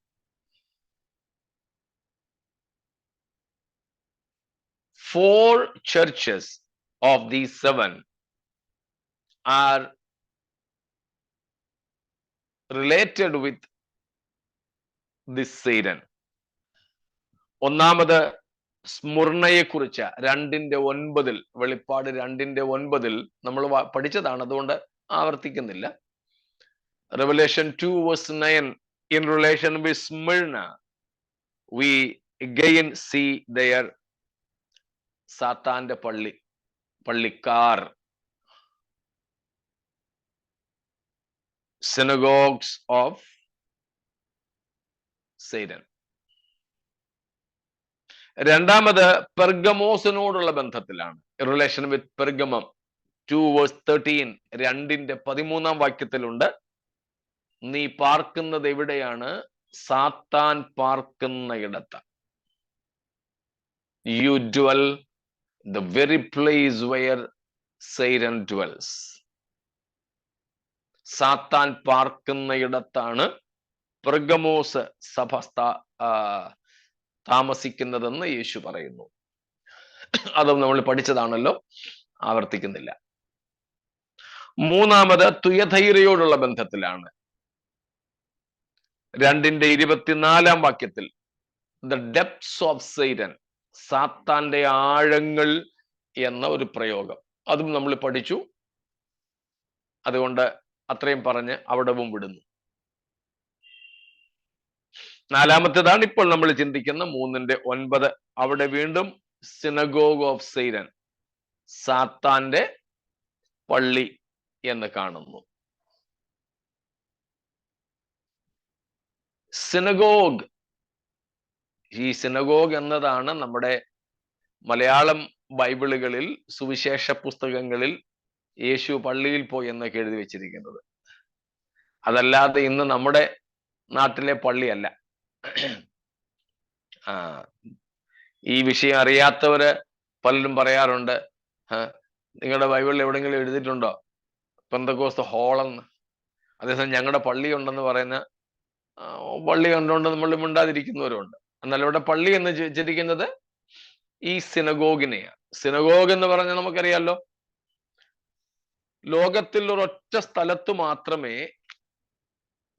Speaker 1: Four churches of these 7 are related with this Satan. ഒന്നാമത് സ്മുർണയെ കുറിച്ച് 2:9 വെളിപ്പാട് 2:9 നമ്മൾ പഠിച്ചതാണ്, അതുകൊണ്ട് ആവർത്തിക്കുന്നില്ല. Revelation 2:9 in relation with Smyrna we again see their സാത്താന്റെ പള്ളിക്കാർ, synagogues of Satan. രണ്ടാമത് പെർഗമോസിനോടുള്ള ബന്ധത്തിലാണ്, റിലേഷൻ വിത്ത് പെർഗമം 2:13 2:13 വാക്യത്തിലുണ്ട്, നീ പാർക്കുന്നത് എവിടെയാണ്? സാത്താൻ പാർക്കുന്ന ഇടത്ത്. You dwell the very place where Satan dwells. സാത്താൻ പാർക്കുന്ന ഇടത്താണ് പെർഗമോസ് സഭ താമസിക്കുന്നതെന്ന് യേശു പറയുന്നു. അതും നമ്മൾ പഠിച്ചതാണല്ലോ, ആവർത്തിക്കുന്നില്ല. മൂന്നാമത് തുയഥൈരയോടുള്ള ബന്ധത്തിലാണ്. 2:24 വാക്യത്തിൽ the depths of Satan, സാത്താന്റെ ആഴങ്ങൾ എന്ന ഒരു പ്രയോഗം, അതും നമ്മൾ പഠിച്ചു. അതുകൊണ്ട് അത്രയും പറഞ്ഞ് അവിടവും വിടുന്നു. നാലാമത്തേതാണ് ഇപ്പോൾ നമ്മൾ ചിന്തിക്കുന്ന 3:9. അവിടെ വീണ്ടും സിനഗോഗ് ഓഫ് സൈരൻ, സാത്താന്റെ പള്ളി എന്ന് കാണുന്നു. സിനഗോഗ്, ഈ സിനഗോഗ് എന്നതാണ് നമ്മുടെ മലയാളം ബൈബിളുകളിൽ, സുവിശേഷ പുസ്തകങ്ങളിൽ യേശു പള്ളിയിൽ പോയി എന്നൊക്കെ എഴുതി വെച്ചിരിക്കുന്നത്. അതല്ലാതെ ഇന്ന് നമ്മുടെ നാട്ടിലെ പള്ളിയല്ല. ഈ വിഷയം അറിയാത്തവര് പലരും പറയാറുണ്ട്, നിങ്ങളുടെ ബൈബിളിൽ എവിടെയെങ്കിലും എഴുതിയിട്ടുണ്ടോ പെന്തക്കോസ്ത് ഹോളെന്ന്? അതേസമയം ഞങ്ങളുടെ പള്ളി ഉണ്ടെന്ന് പറയുന്ന പള്ളി കണ്ടുകൊണ്ട് നമ്മൾ മിണ്ടാതിരിക്കുന്നവരുണ്ട്. എന്നാൽ ഇവിടെ പള്ളി എന്ന് വെച്ചിരിക്കുന്നത് ഈ സിനഗോഗിനെയാണ്. സിനഗോഗ് എന്ന് പറഞ്ഞാൽ നമുക്കറിയാലോ, ലോകത്തിൽ ഒരൊറ്റ സ്ഥലത്ത് മാത്രമേ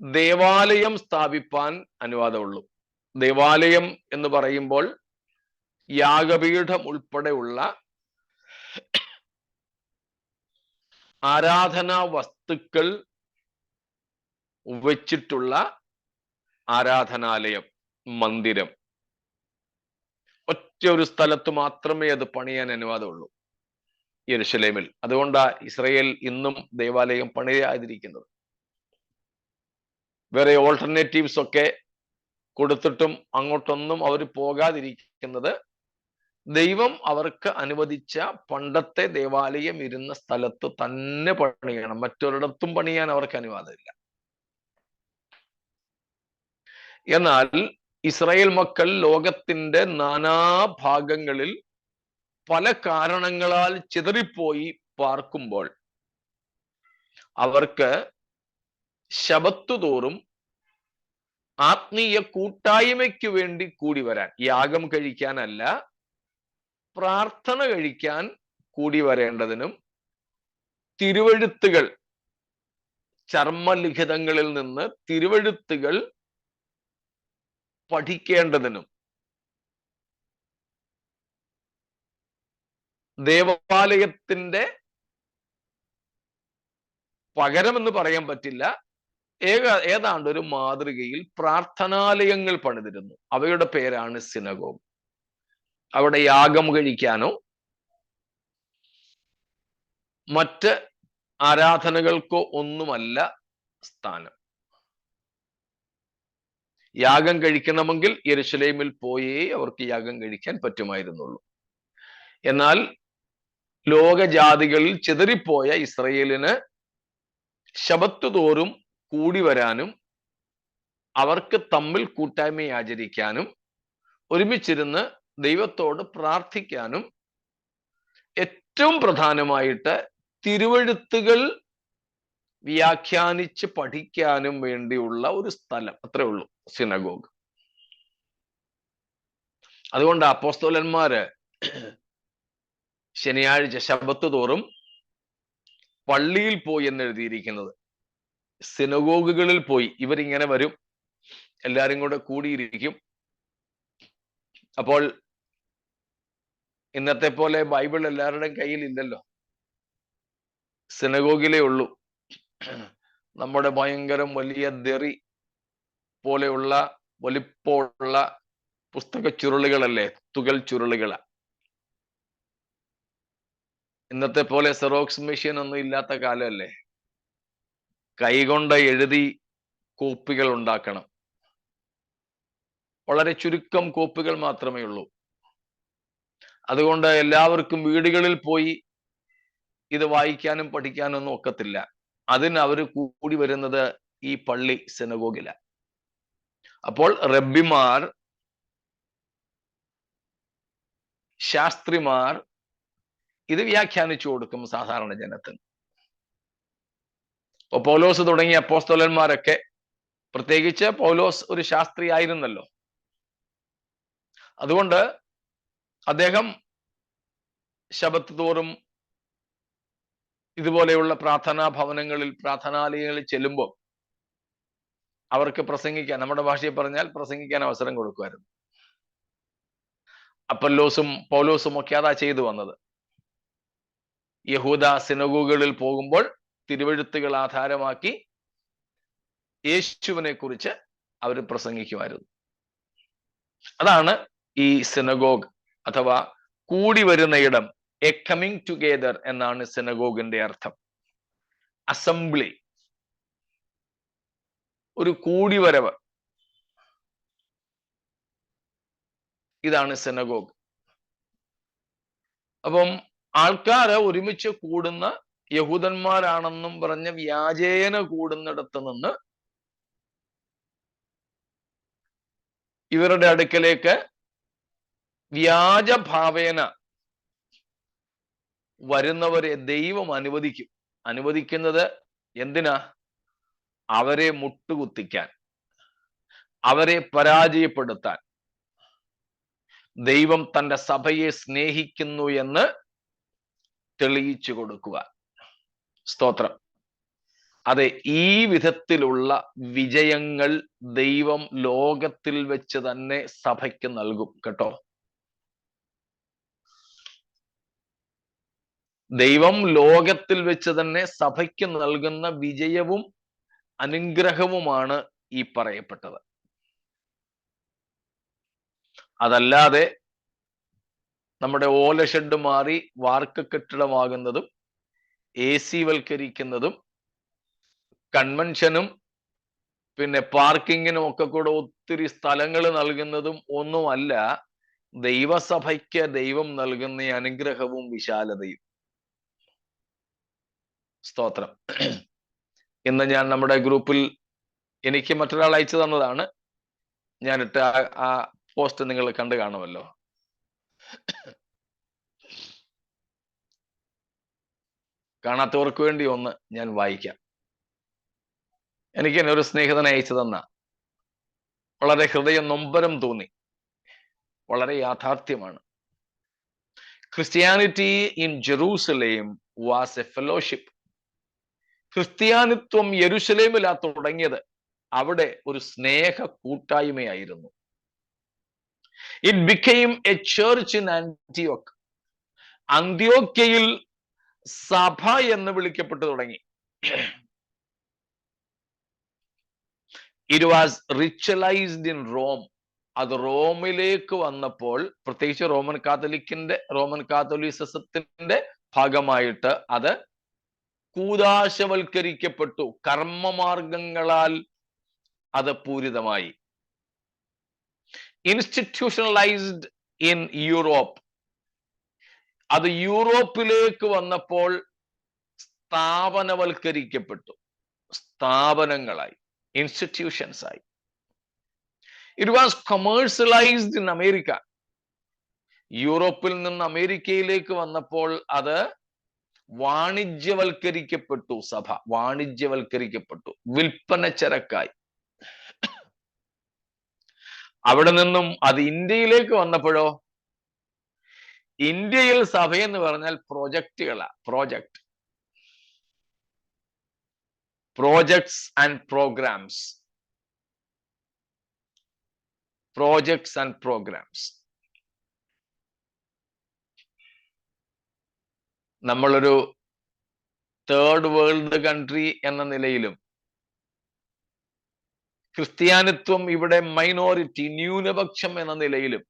Speaker 1: ദേവാലയം സ്ഥാപിപ്പാൻ അനുവാദമുള്ളൂ. ദേവാലയം എന്ന് പറയുമ്പോൾ യാഗപീഠം ഉൾപ്പെടെയുള്ള ആരാധനാ വസ്തുക്കൾ വെച്ചിട്ടുള്ള ആരാധനാലയം, മന്ദിരം, ഒറ്റ ഒരു സ്ഥലത്ത് മാത്രമേ അത് പണിയാൻ അനുവാദമുള്ളൂ, യെരുശലേമിൽ. അതുകൊണ്ടാണ് ഇസ്രയേൽ ഇന്നും ദേവാലയം പണിയാതിരിക്കുന്നത്. വേറെ ഓൾട്ടർനേറ്റീവ്സ് ഒക്കെ കൊടുത്തിട്ടും അങ്ങോട്ടൊന്നും അവർ പോകാതിരിക്കുന്നത് ദൈവം അവർക്ക് അനുവദിച്ച പണ്ടത്തെ ദേവാലയം ഇരുന്ന സ്ഥലത്ത് തന്നെ പണിയണം, മറ്റൊരിടത്തും പണിയാൻ അവർക്ക് അനുവാദമില്ല. എന്നാൽ ഇസ്രായേൽ മക്കൾ ലോകത്തിന്റെ നാനാഭാഗങ്ങളിൽ പല കാരണങ്ങളാൽ ചിതറിപ്പോയി പാർക്കുമ്പോൾ അവർക്ക് ശബത്ത് തോറും ആത്മീയ കൂട്ടായ്മയ്ക്ക് വേണ്ടി കൂടി വരാൻ, യാഗം കഴിക്കാനല്ല, പ്രാർത്ഥന കഴിക്കാൻ കൂടി വരേണ്ടതിനും, തിരുവെഴുത്തുകൾ, ചർമ്മലിഖിതങ്ങളിൽ നിന്ന് തിരുവെഴുത്തുകൾ പഠിക്കേണ്ടതിനും ദേവാലയത്തിന്റെ പകരമെന്ന് പറയാൻ പറ്റില്ല, ഏതാണ്ട് ഒരു മാതൃകയിൽ പ്രാർത്ഥനാലയങ്ങൾ പണിതിരുന്നു. അവയുടെ പേരാണ് സിനഗോഗ്. അവിടെ യാഗം കഴിക്കാനോ മറ്റ് ആരാധനകൾക്കോ ഒന്നുമല്ല സ്ഥാനം. യാഗം കഴിക്കണമെങ്കിൽ യെരുശലേമിൽ പോയേ അവർക്ക് യാഗം കഴിക്കാൻ പറ്റുമായിരുന്നുള്ളൂ. എന്നാൽ ലോകജാതികളിൽ ചിതറിപ്പോയ ഇസ്രയേലിന് ശബത്ത് തോറും കൂടി വരാനും അവർക്ക് തമ്മിൽ കൂട്ടായ്മ ആചരിക്കാനും ഒരുമിച്ചിരുന്ന് ദൈവത്തോട് പ്രാർത്ഥിക്കാനും ഏറ്റവും പ്രധാനമായിട്ട് തിരുവെഴുത്തുകൾ വ്യാഖ്യാനിച്ച് പഠിക്കാനും വേണ്ടിയുള്ള ഒരു സ്ഥലം, അത്രേ ഉള്ളൂ സിനഗോഗ്. അതുകൊണ്ട് അപ്പോസ്തലന്മാര് ശനിയാഴ്ച ശബത്ത് തോറും പള്ളിയിൽ പോയി എന്ന് എഴുതിയിരിക്കുന്നത്. സിനഗോഗുകളിൽ പോയി ഇവരിങ്ങനെ വരും, എല്ലാരും കൂടെ കൂടിയിരിക്കും. അപ്പോൾ ഇന്നത്തെ പോലെ ബൈബിൾ എല്ലാവരുടെയും കയ്യിൽ ഇല്ലല്ലോ, സിനഗോഗിലേ ഉള്ളൂ. നമ്മുടെ ഭയങ്കരം വലിയ ദെറി പോലെയുള്ള വലിപ്പമുള്ള പുസ്തക ചുരുളുകളല്ലേ, തുകൽ ചുരുളുകള. ഇന്നത്തെ പോലെ സെറോക്സ് മെഷീൻ ഒന്നും ഇല്ലാത്ത കാലമല്ലേ. കൈകൊണ്ട് എഴുതി കോപ്പികൾ ഉണ്ടാക്കണം. വളരെ ചുരുക്കം കോപ്പികൾ മാത്രമേ ഉള്ളൂ. അതുകൊണ്ട് എല്ലാവർക്കും വീടുകളിൽ പോയി ഇത് വായിക്കാനും പഠിക്കാനും ഒന്നും ഒക്കത്തില്ല. അതിന് അവർ കൂടി വരുന്നത് ഈ പള്ളി സിനഗോഗില. അപ്പോൾ റബ്ബിമാർ, ശാസ്ത്രിമാർ ഇത് വ്യാഖ്യാനിച്ചു കൊടുക്കും സാധാരണ ജനത്തിന്. ഇപ്പൊ പൗലോസ് തുടങ്ങിയ അപ്പോസ്തലന്മാരൊക്കെ, പ്രത്യേകിച്ച് പൗലോസ് ഒരു ശാസ്ത്രി ആയിരുന്നല്ലോ, അതുകൊണ്ട് അദ്ദേഹം ശബത്ത് തോറും ഇതുപോലെയുള്ള പ്രാർത്ഥനാ ഭവനങ്ങളിൽ, പ്രാർത്ഥനാലയങ്ങളിൽ ചെല്ലുമ്പോൾ അവർക്ക് പ്രസംഗിക്കാൻ, നമ്മുടെ ഭാഷയിൽ പറഞ്ഞാൽ പ്രസംഗിക്കാൻ അവസരം കൊടുക്കുമായിരുന്നു. അപ്പല്ലോസും പൗലോസും ഒക്കെ അതാ ചെയ്തു വന്നത്. യഹൂദ സിനഗോഗുകളിൽ പോകുമ്പോൾ തിരുവെഴുത്തുകൾ ആധാരമാക്കി യേശുവിനെ കുറിച്ച് അവർ പ്രസംഗിക്കുമായിരുന്നു. അതാണ് ഈ സിനഗോഗ് അഥവാ കൂടി വരുന്ന ഇടം. എ കമ്മിങ് ടുഗെദർ എന്നാണ് സിനഗോഗിന്റെ അർത്ഥം. അസംബ്ലി, ഒരു കൂടിവരവ്, ഇതാണ് സിനഗോഗ്. അപ്പം ആൾക്കാര് ഒരുമിച്ച് കൂടുന്ന, യഹൂദന്മാരാണെന്നും പറഞ്ഞ് വ്യാജേന കൂടുന്നിടത്ത് നിന്ന് ഇവരുടെ അടുക്കലേക്ക് വ്യാജഭാവേന വരുന്നവരെ ദൈവം അനുവദിക്കും. അനുവദിക്കുന്നത് എന്തിനാ? അവരെ മുട്ടുകുത്തിക്കാൻ, അവരെ പരാജയപ്പെടുത്താൻ. ദൈവം തന്റെ സഭയെ സ്നേഹിക്കുന്നു എന്ന് തെളിയിച്ചു കൊടുക്കുക. സ്തോത്രം. അതെ, ഈ വിധത്തിലുള്ള വിജയങ്ങൾ ദൈവം ലോകത്തിൽ വെച്ച് തന്നെ സഭയ്ക്ക് നൽകും കേട്ടോ. ദൈവം ലോകത്തിൽ വെച്ച് തന്നെ സഭയ്ക്ക് നൽകുന്ന വിജയവും അനുഗ്രഹവുമാണ് ഈ പറയപ്പെട്ടത്. അതല്ലാതെ നമ്മുടെ ഓല ഷെഡ് മാറി വാർക്ക് കെട്ടിടമാകുന്നതും AC വൽക്കരിക്കുന്നതും കൺവെൻഷനും പിന്നെ പാർക്കിങ്ങിനും ഒക്കെ കൂടെ ഒത്തിരി സ്ഥലങ്ങൾ നൽകുന്നതും ഒന്നുമല്ല ദൈവസഭയ്ക്ക് ദൈവം നൽകുന്ന അനുഗ്രഹവും വിശാലതയും. സ്തോത്രം. ഇന്ന് ഞാൻ നമ്മുടെ ഗ്രൂപ്പിൽ എനിക്ക് മറ്റൊരാൾ അയച്ചു തന്നതാണ്. ഞാനിട്ട് ആ പോസ്റ്റ് നിങ്ങൾ കണ്ടു കാണുമല്ലോ. കാണാത്തവർക്ക് വേണ്ടി ഒന്ന് ഞാൻ വായിക്കാം. എനിക്ക് എന്നെ ഒരു സ്നേഹിതനെ അയച്ചു തന്ന വളരെ ഹൃദയം നൊമ്പരം തോന്നി. വളരെ യാഥാർത്ഥ്യമാണ്. Christianity in Jerusalem was a fellowship. ക്രിസ്ത്യാനിത്വം യെരുശലേമിലാ തുടങ്ങിയത്. അവിടെ ഒരു സ്നേഹ കൂട്ടായ്മയായിരുന്നു. It became a church in ആന്റിയോക്ക്. അന്ത്യോക്യയിൽ സഭ എന്ന് വിളിക്കപ്പെട്ടു തുടങ്ങി. It was ritualised in Rome. അത് റോമിലേക്ക് വന്നപ്പോൾ, പ്രത്യേകിച്ച് റോമൻ കാത്തോലിസത്തിന്റെ ഭാഗമായിട്ട് അത് കൂദാശവൽക്കരിക്കപ്പെട്ടു. കർമ്മമാർഗങ്ങളാൽ അത് പൂരിതമായി. Institutionalised in Europe. അത് യൂറോപ്പിലേക്ക് വന്നപ്പോൾ സ്ഥാപനവൽക്കരിക്കപ്പെട്ടു. സ്ഥാപനങ്ങളായി, ഇൻസ്റ്റിറ്റ്യൂഷൻസ് ആയി. It was commercialised in America. യൂറോപ്പിൽ നിന്ന് അമേരിക്കയിലേക്ക് വന്നപ്പോൾ അത് വാണിജ്യവൽക്കരിക്കപ്പെട്ടു. സഭ വാണിജ്യവൽക്കരിക്കപ്പെട്ടു, വിൽപ്പന ചരക്കായി. അവിടെ നിന്നും അത് ഇന്ത്യയിലേക്ക് വന്നപ്പോഴോ, ഇന്ത്യയിൽ സഭയെന്ന് പറഞ്ഞാൽ പ്രോജക്ട്സ് ആൻഡ് പ്രോഗ്രാംസ്. നമ്മളൊരു തേർഡ് വേൾഡ് കൺട്രി എന്ന നിലയിലും ക്രിസ്ത്യാനിത്വം ഇവിടെ മൈനോറിറ്റി, ന്യൂനപക്ഷം എന്ന നിലയിലും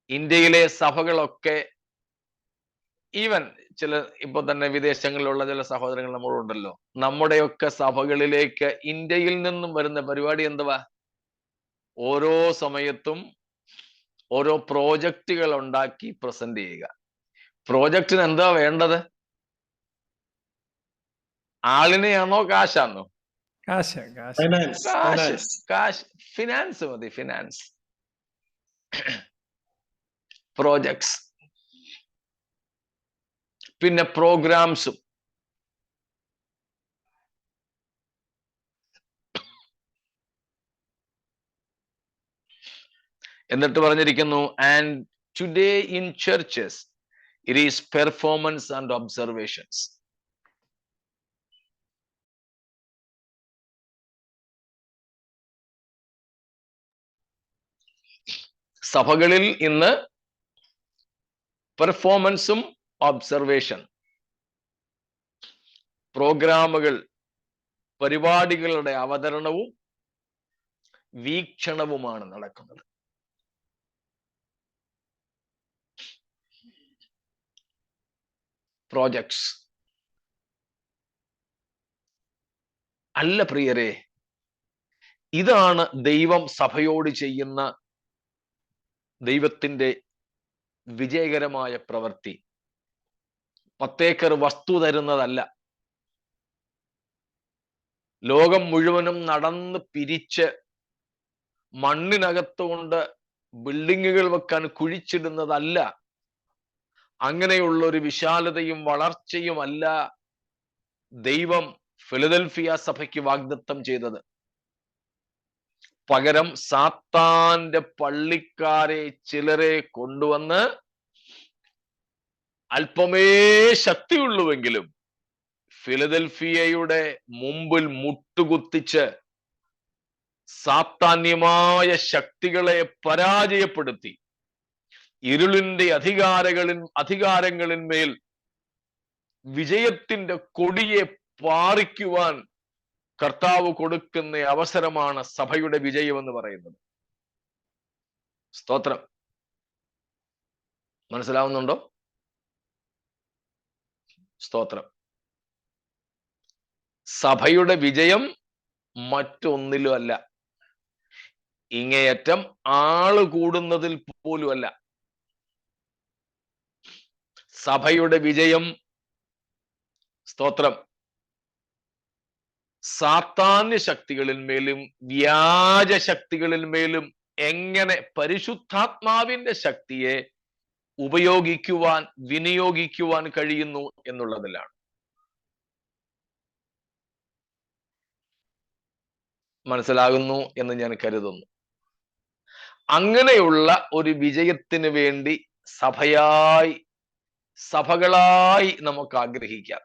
Speaker 1: ഇന്ത്യയിലെ സഭകളൊക്കെ, ഈവൻ ഇപ്പൊ തന്നെ വിദേശങ്ങളിലുള്ള ചില സഹോദരങ്ങൾ നമ്മളുണ്ടല്ലോ, നമ്മുടെയൊക്കെ സഭകളിലേക്ക് ഇന്ത്യയിൽ നിന്നും വരുന്ന പരിപാടി എന്തുവാ? ഓരോ സമയത്തും ഓരോ പ്രോജക്റ്റുകൾ ഉണ്ടാക്കി പ്രസന്റ് ചെയ്യുക. പ്രോജക്റ്റിന് എന്താ വേണ്ടത്? ആളിനെയാണോ കാശാണോ? കാശ്. ഫിനാൻസ് മതി, ഫിനാൻസ്. പ്രോജക്ട്സ്, പിന്നെ പ്രോഗ്രാംസും. എന്നിട്ട് പറഞ്ഞിരിക്കുന്നു, and today in churches it is performance and observations. സഭകളിൽ ഇന്ന് പെർഫോമൻസും ഒബ്സർവേഷൻ, പ്രോഗ്രാമുകൾ, പരിപാടികളുടെ അവതരണവും വീക്ഷണവുമാണ് നടക്കുന്നത്. പ്രോജക്ട്സ് അല്ല പ്രിയരെ, ഇതാണ് ദൈവം സഭയോട് ചെയ്യുന്ന ദൈവത്തിന്റെ വിജയകരമായ പ്രവൃത്തി. 10 ഏക്കർ വസ്തു തരുന്നതല്ല. ലോകം മുഴുവനും നടന്ന് പിരിച്ച് മണ്ണിനകത്തുകൊണ്ട് ബിൽഡിങ്ങുകൾ വെക്കാൻ കുഴിച്ചിടുന്നതല്ല. അങ്ങനെയുള്ള ഒരു വിശാലതയും വളർച്ചയുമല്ല ദൈവം ഫിലദൽഫിയ സഭയ്ക്ക് വാഗ്ദത്തം ചെയ്തത്. പകരം സാത്താന്റെ പള്ളിക്കാരെ ചിലരെ കൊണ്ടുവന്ന് അല്പമേ ശക്തിയുള്ളുവെങ്കിലും ഫിലദൽഫിയയുടെ മുമ്പിൽ മുട്ടുകുത്തിച്ച് സാത്താന്യമായ ശക്തികളെ പരാജയപ്പെടുത്തി ഇരുളിന്റെ അധികാരങ്ങളിന്മേൽ വിജയത്തിന്റെ കൊടിയെ പാറിക്കുവാൻ കർത്താവ് കൊടുക്കുന്ന അവസരമാണ് സഭയുടെ വിജയം എന്ന് പറയുന്നത്. സ്തോത്രം. മനസ്സിലാവുന്നുണ്ടോ? സ്തോത്രം. സഭയുടെ വിജയം മറ്റൊന്നിലും അല്ല, ഇങ്ങേയറ്റം ആള് കൂടുന്നതിൽ പോലും അല്ല. സഭയുടെ വിജയം, സ്തോത്രം, സാത്താന്യ ശക്തികളിന്മേലും വ്യാജ ശക്തികളിന്മേലും എങ്ങനെ പരിശുദ്ധാത്മാവിന്റെ ശക്തിയെ ഉപയോഗിക്കുവാൻ, വിനിയോഗിക്കുവാൻ കഴിയുന്നു എന്നുള്ളതിലാണ്. മനസ്സിലാകുന്നു എന്ന് ഞാൻ കരുതുന്നു. അങ്ങനെയുള്ള ഒരു വിജയത്തിന് വേണ്ടി സഭകളായി നമുക്ക് ആഗ്രഹിക്കാം.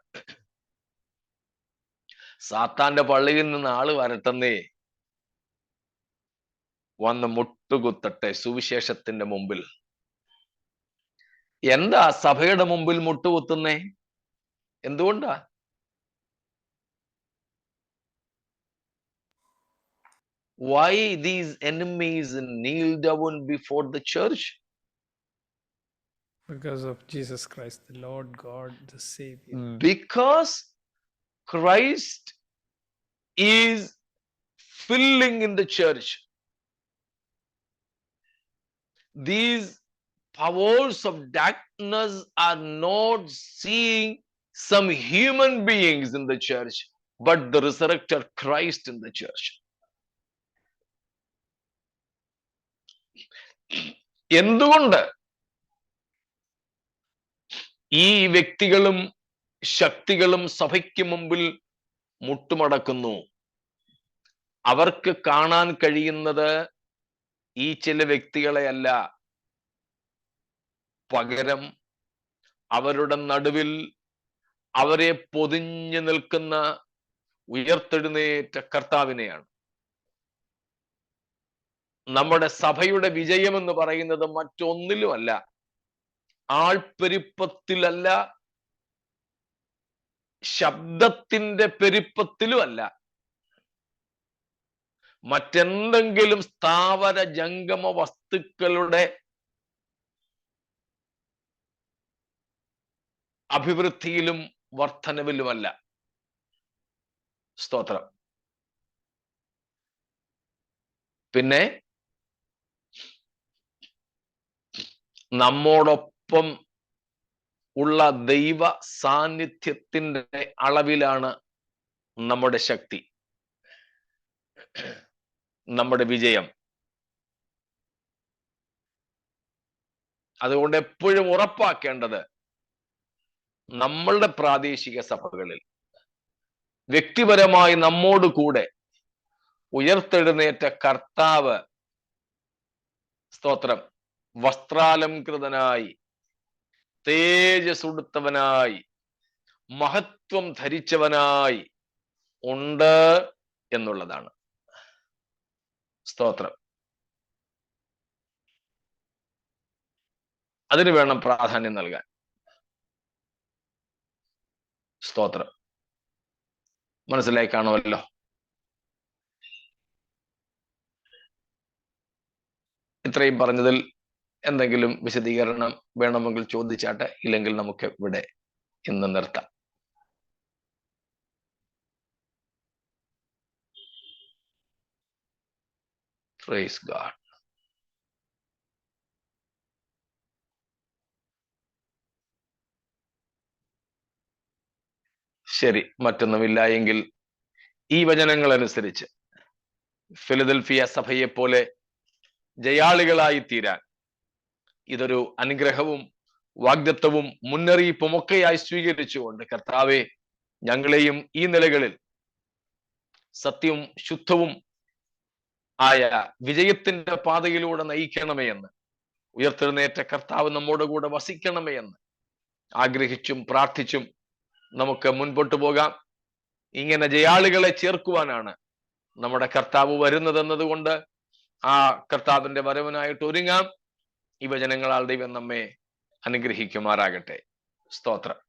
Speaker 1: സാത്താന്റെ പള്ളിയിൽ നിന്ന് ആള് വരട്ടെന്നേ, വന്ന് മുട്ടുകുത്തട്ടെ സുവിശേഷത്തിന്റെ മുമ്പിൽ. എന്താ സഭയുടെ മുമ്പിൽ മുട്ടുകുത്തുന്നേ? എന്തുകൊണ്ടാ? Why these enemies kneel down before the church?
Speaker 3: Because of Jesus Christ, the Lord God, the Savior.
Speaker 1: Because Christ is filling in the church. These powers of darkness are not seeing some human beings in the church, but the resurrected Christ in the church. എന്തുകൊണ്ട് ഈ വ്യക്തികളും ശക്തികളും സഭയ്ക്ക് മുമ്പിൽ മുട്ടുമടക്കുന്നു? അവർക്ക് കാണാൻ കഴിയുന്നത് ഈ ചില വ്യക്തികളെയല്ല, പകരം അവരുടെ നടുവിൽ അവരെ പൊതിഞ്ഞു നിൽക്കുന്ന ഉയർത്തെഴുന്നേറ്റ കർത്താവിനെയാണ്. നമ്മുടെ സഭയുടെ വിജയം എന്ന് പറയുന്നത് മറ്റൊന്നിലുമല്ല, ആൾപ്പെരുപ്പത്തിലല്ല, ശബ്ദത്തിന്റെ പെരുപ്പത്തിലുമല്ല, മറ്റെന്തെങ്കിലും സ്ഥാവര ജംഗമ വസ്തുക്കളുടെ അഭിവൃദ്ധിയിലും വർധനവിലുമല്ല. സ്തോത്രം. പിന്നെ നമ്മോടൊപ്പം ഉള്ള ദൈവ സാന്നിധ്യത്തിന്റെ അളവിലാണ് നമ്മുടെ ശക്തി, നമ്മുടെ വിജയം. അതുകൊണ്ട് എപ്പോഴും ഉറപ്പാക്കേണ്ടത് നമ്മളുടെ പ്രാദേശിക സഭകളിൽ വ്യക്തിപരമായി നമ്മോട് കൂടെ ഉയർത്തെഴുന്നേറ്റ കർത്താവ്, സ്തോത്രം, വസ്ത്രാലംകൃതനായി, തേജസ്സുടുത്തവനായി, മഹത്വം ധരിച്ചവനായി ഉണ്ട് എന്നുള്ളതാണ്. സ്തോത്രം. അതിന് വേണം പ്രാധാന്യം നൽകാൻ. സ്തോത്രം. മനസ്സിലായി കാണുമല്ലോ. ഇത്രയും പറഞ്ഞതിൽ എന്തെങ്കിലും വിശദീകരണം വേണമെങ്കിൽ ചോദിച്ചാട്ടെ, ഇല്ലെങ്കിൽ നമുക്ക് ഇവിടെ ഇന്ന് നിർത്താം. Praise God. ശരി, മറ്റൊന്നുമില്ല എങ്കിൽ ഈ വചനങ്ങൾ അനുസരിച്ച് ഫിലദൽഫിയ സഭയെ പോലെ ജയാളികളായി തീരാൻ ഇതൊരു അനുഗ്രഹവും വാഗ്ദത്തവും മുന്നറിയിപ്പും ഒക്കെയായി സ്വീകരിച്ചുകൊണ്ട്, കർത്താവെ, ഞങ്ങളെയും ഈ നിലകളിൽ സത്യവും ശുദ്ധവും ആയ വിജയത്തിന്റെ പാതയിലൂടെ നയിക്കണമേ എന്ന്, ഉയർത്തെഴുന്നേറ്റ കർത്താവ് നമ്മോട് കൂടെ വസിക്കണമേ എന്ന് ആഗ്രഹിച്ചും പ്രാർത്ഥിച്ചും നമുക്ക് മുൻപോട്ട് പോകാം. ഇങ്ങനെ ജയാളികളെ ചേർക്കുവാനാണ് നമ്മുടെ കർത്താവ് വരുന്നതെന്നതുകൊണ്ട് ആ കർത്താവിന്റെ വരവിനായിട്ട് ഒരുങ്ങാം. ഈ വചനങ്ങളാൽ ദൈവം നമ്മെ അനുഗ്രഹിക്കുമാറാകട്ടെ. സ്തോത്രം.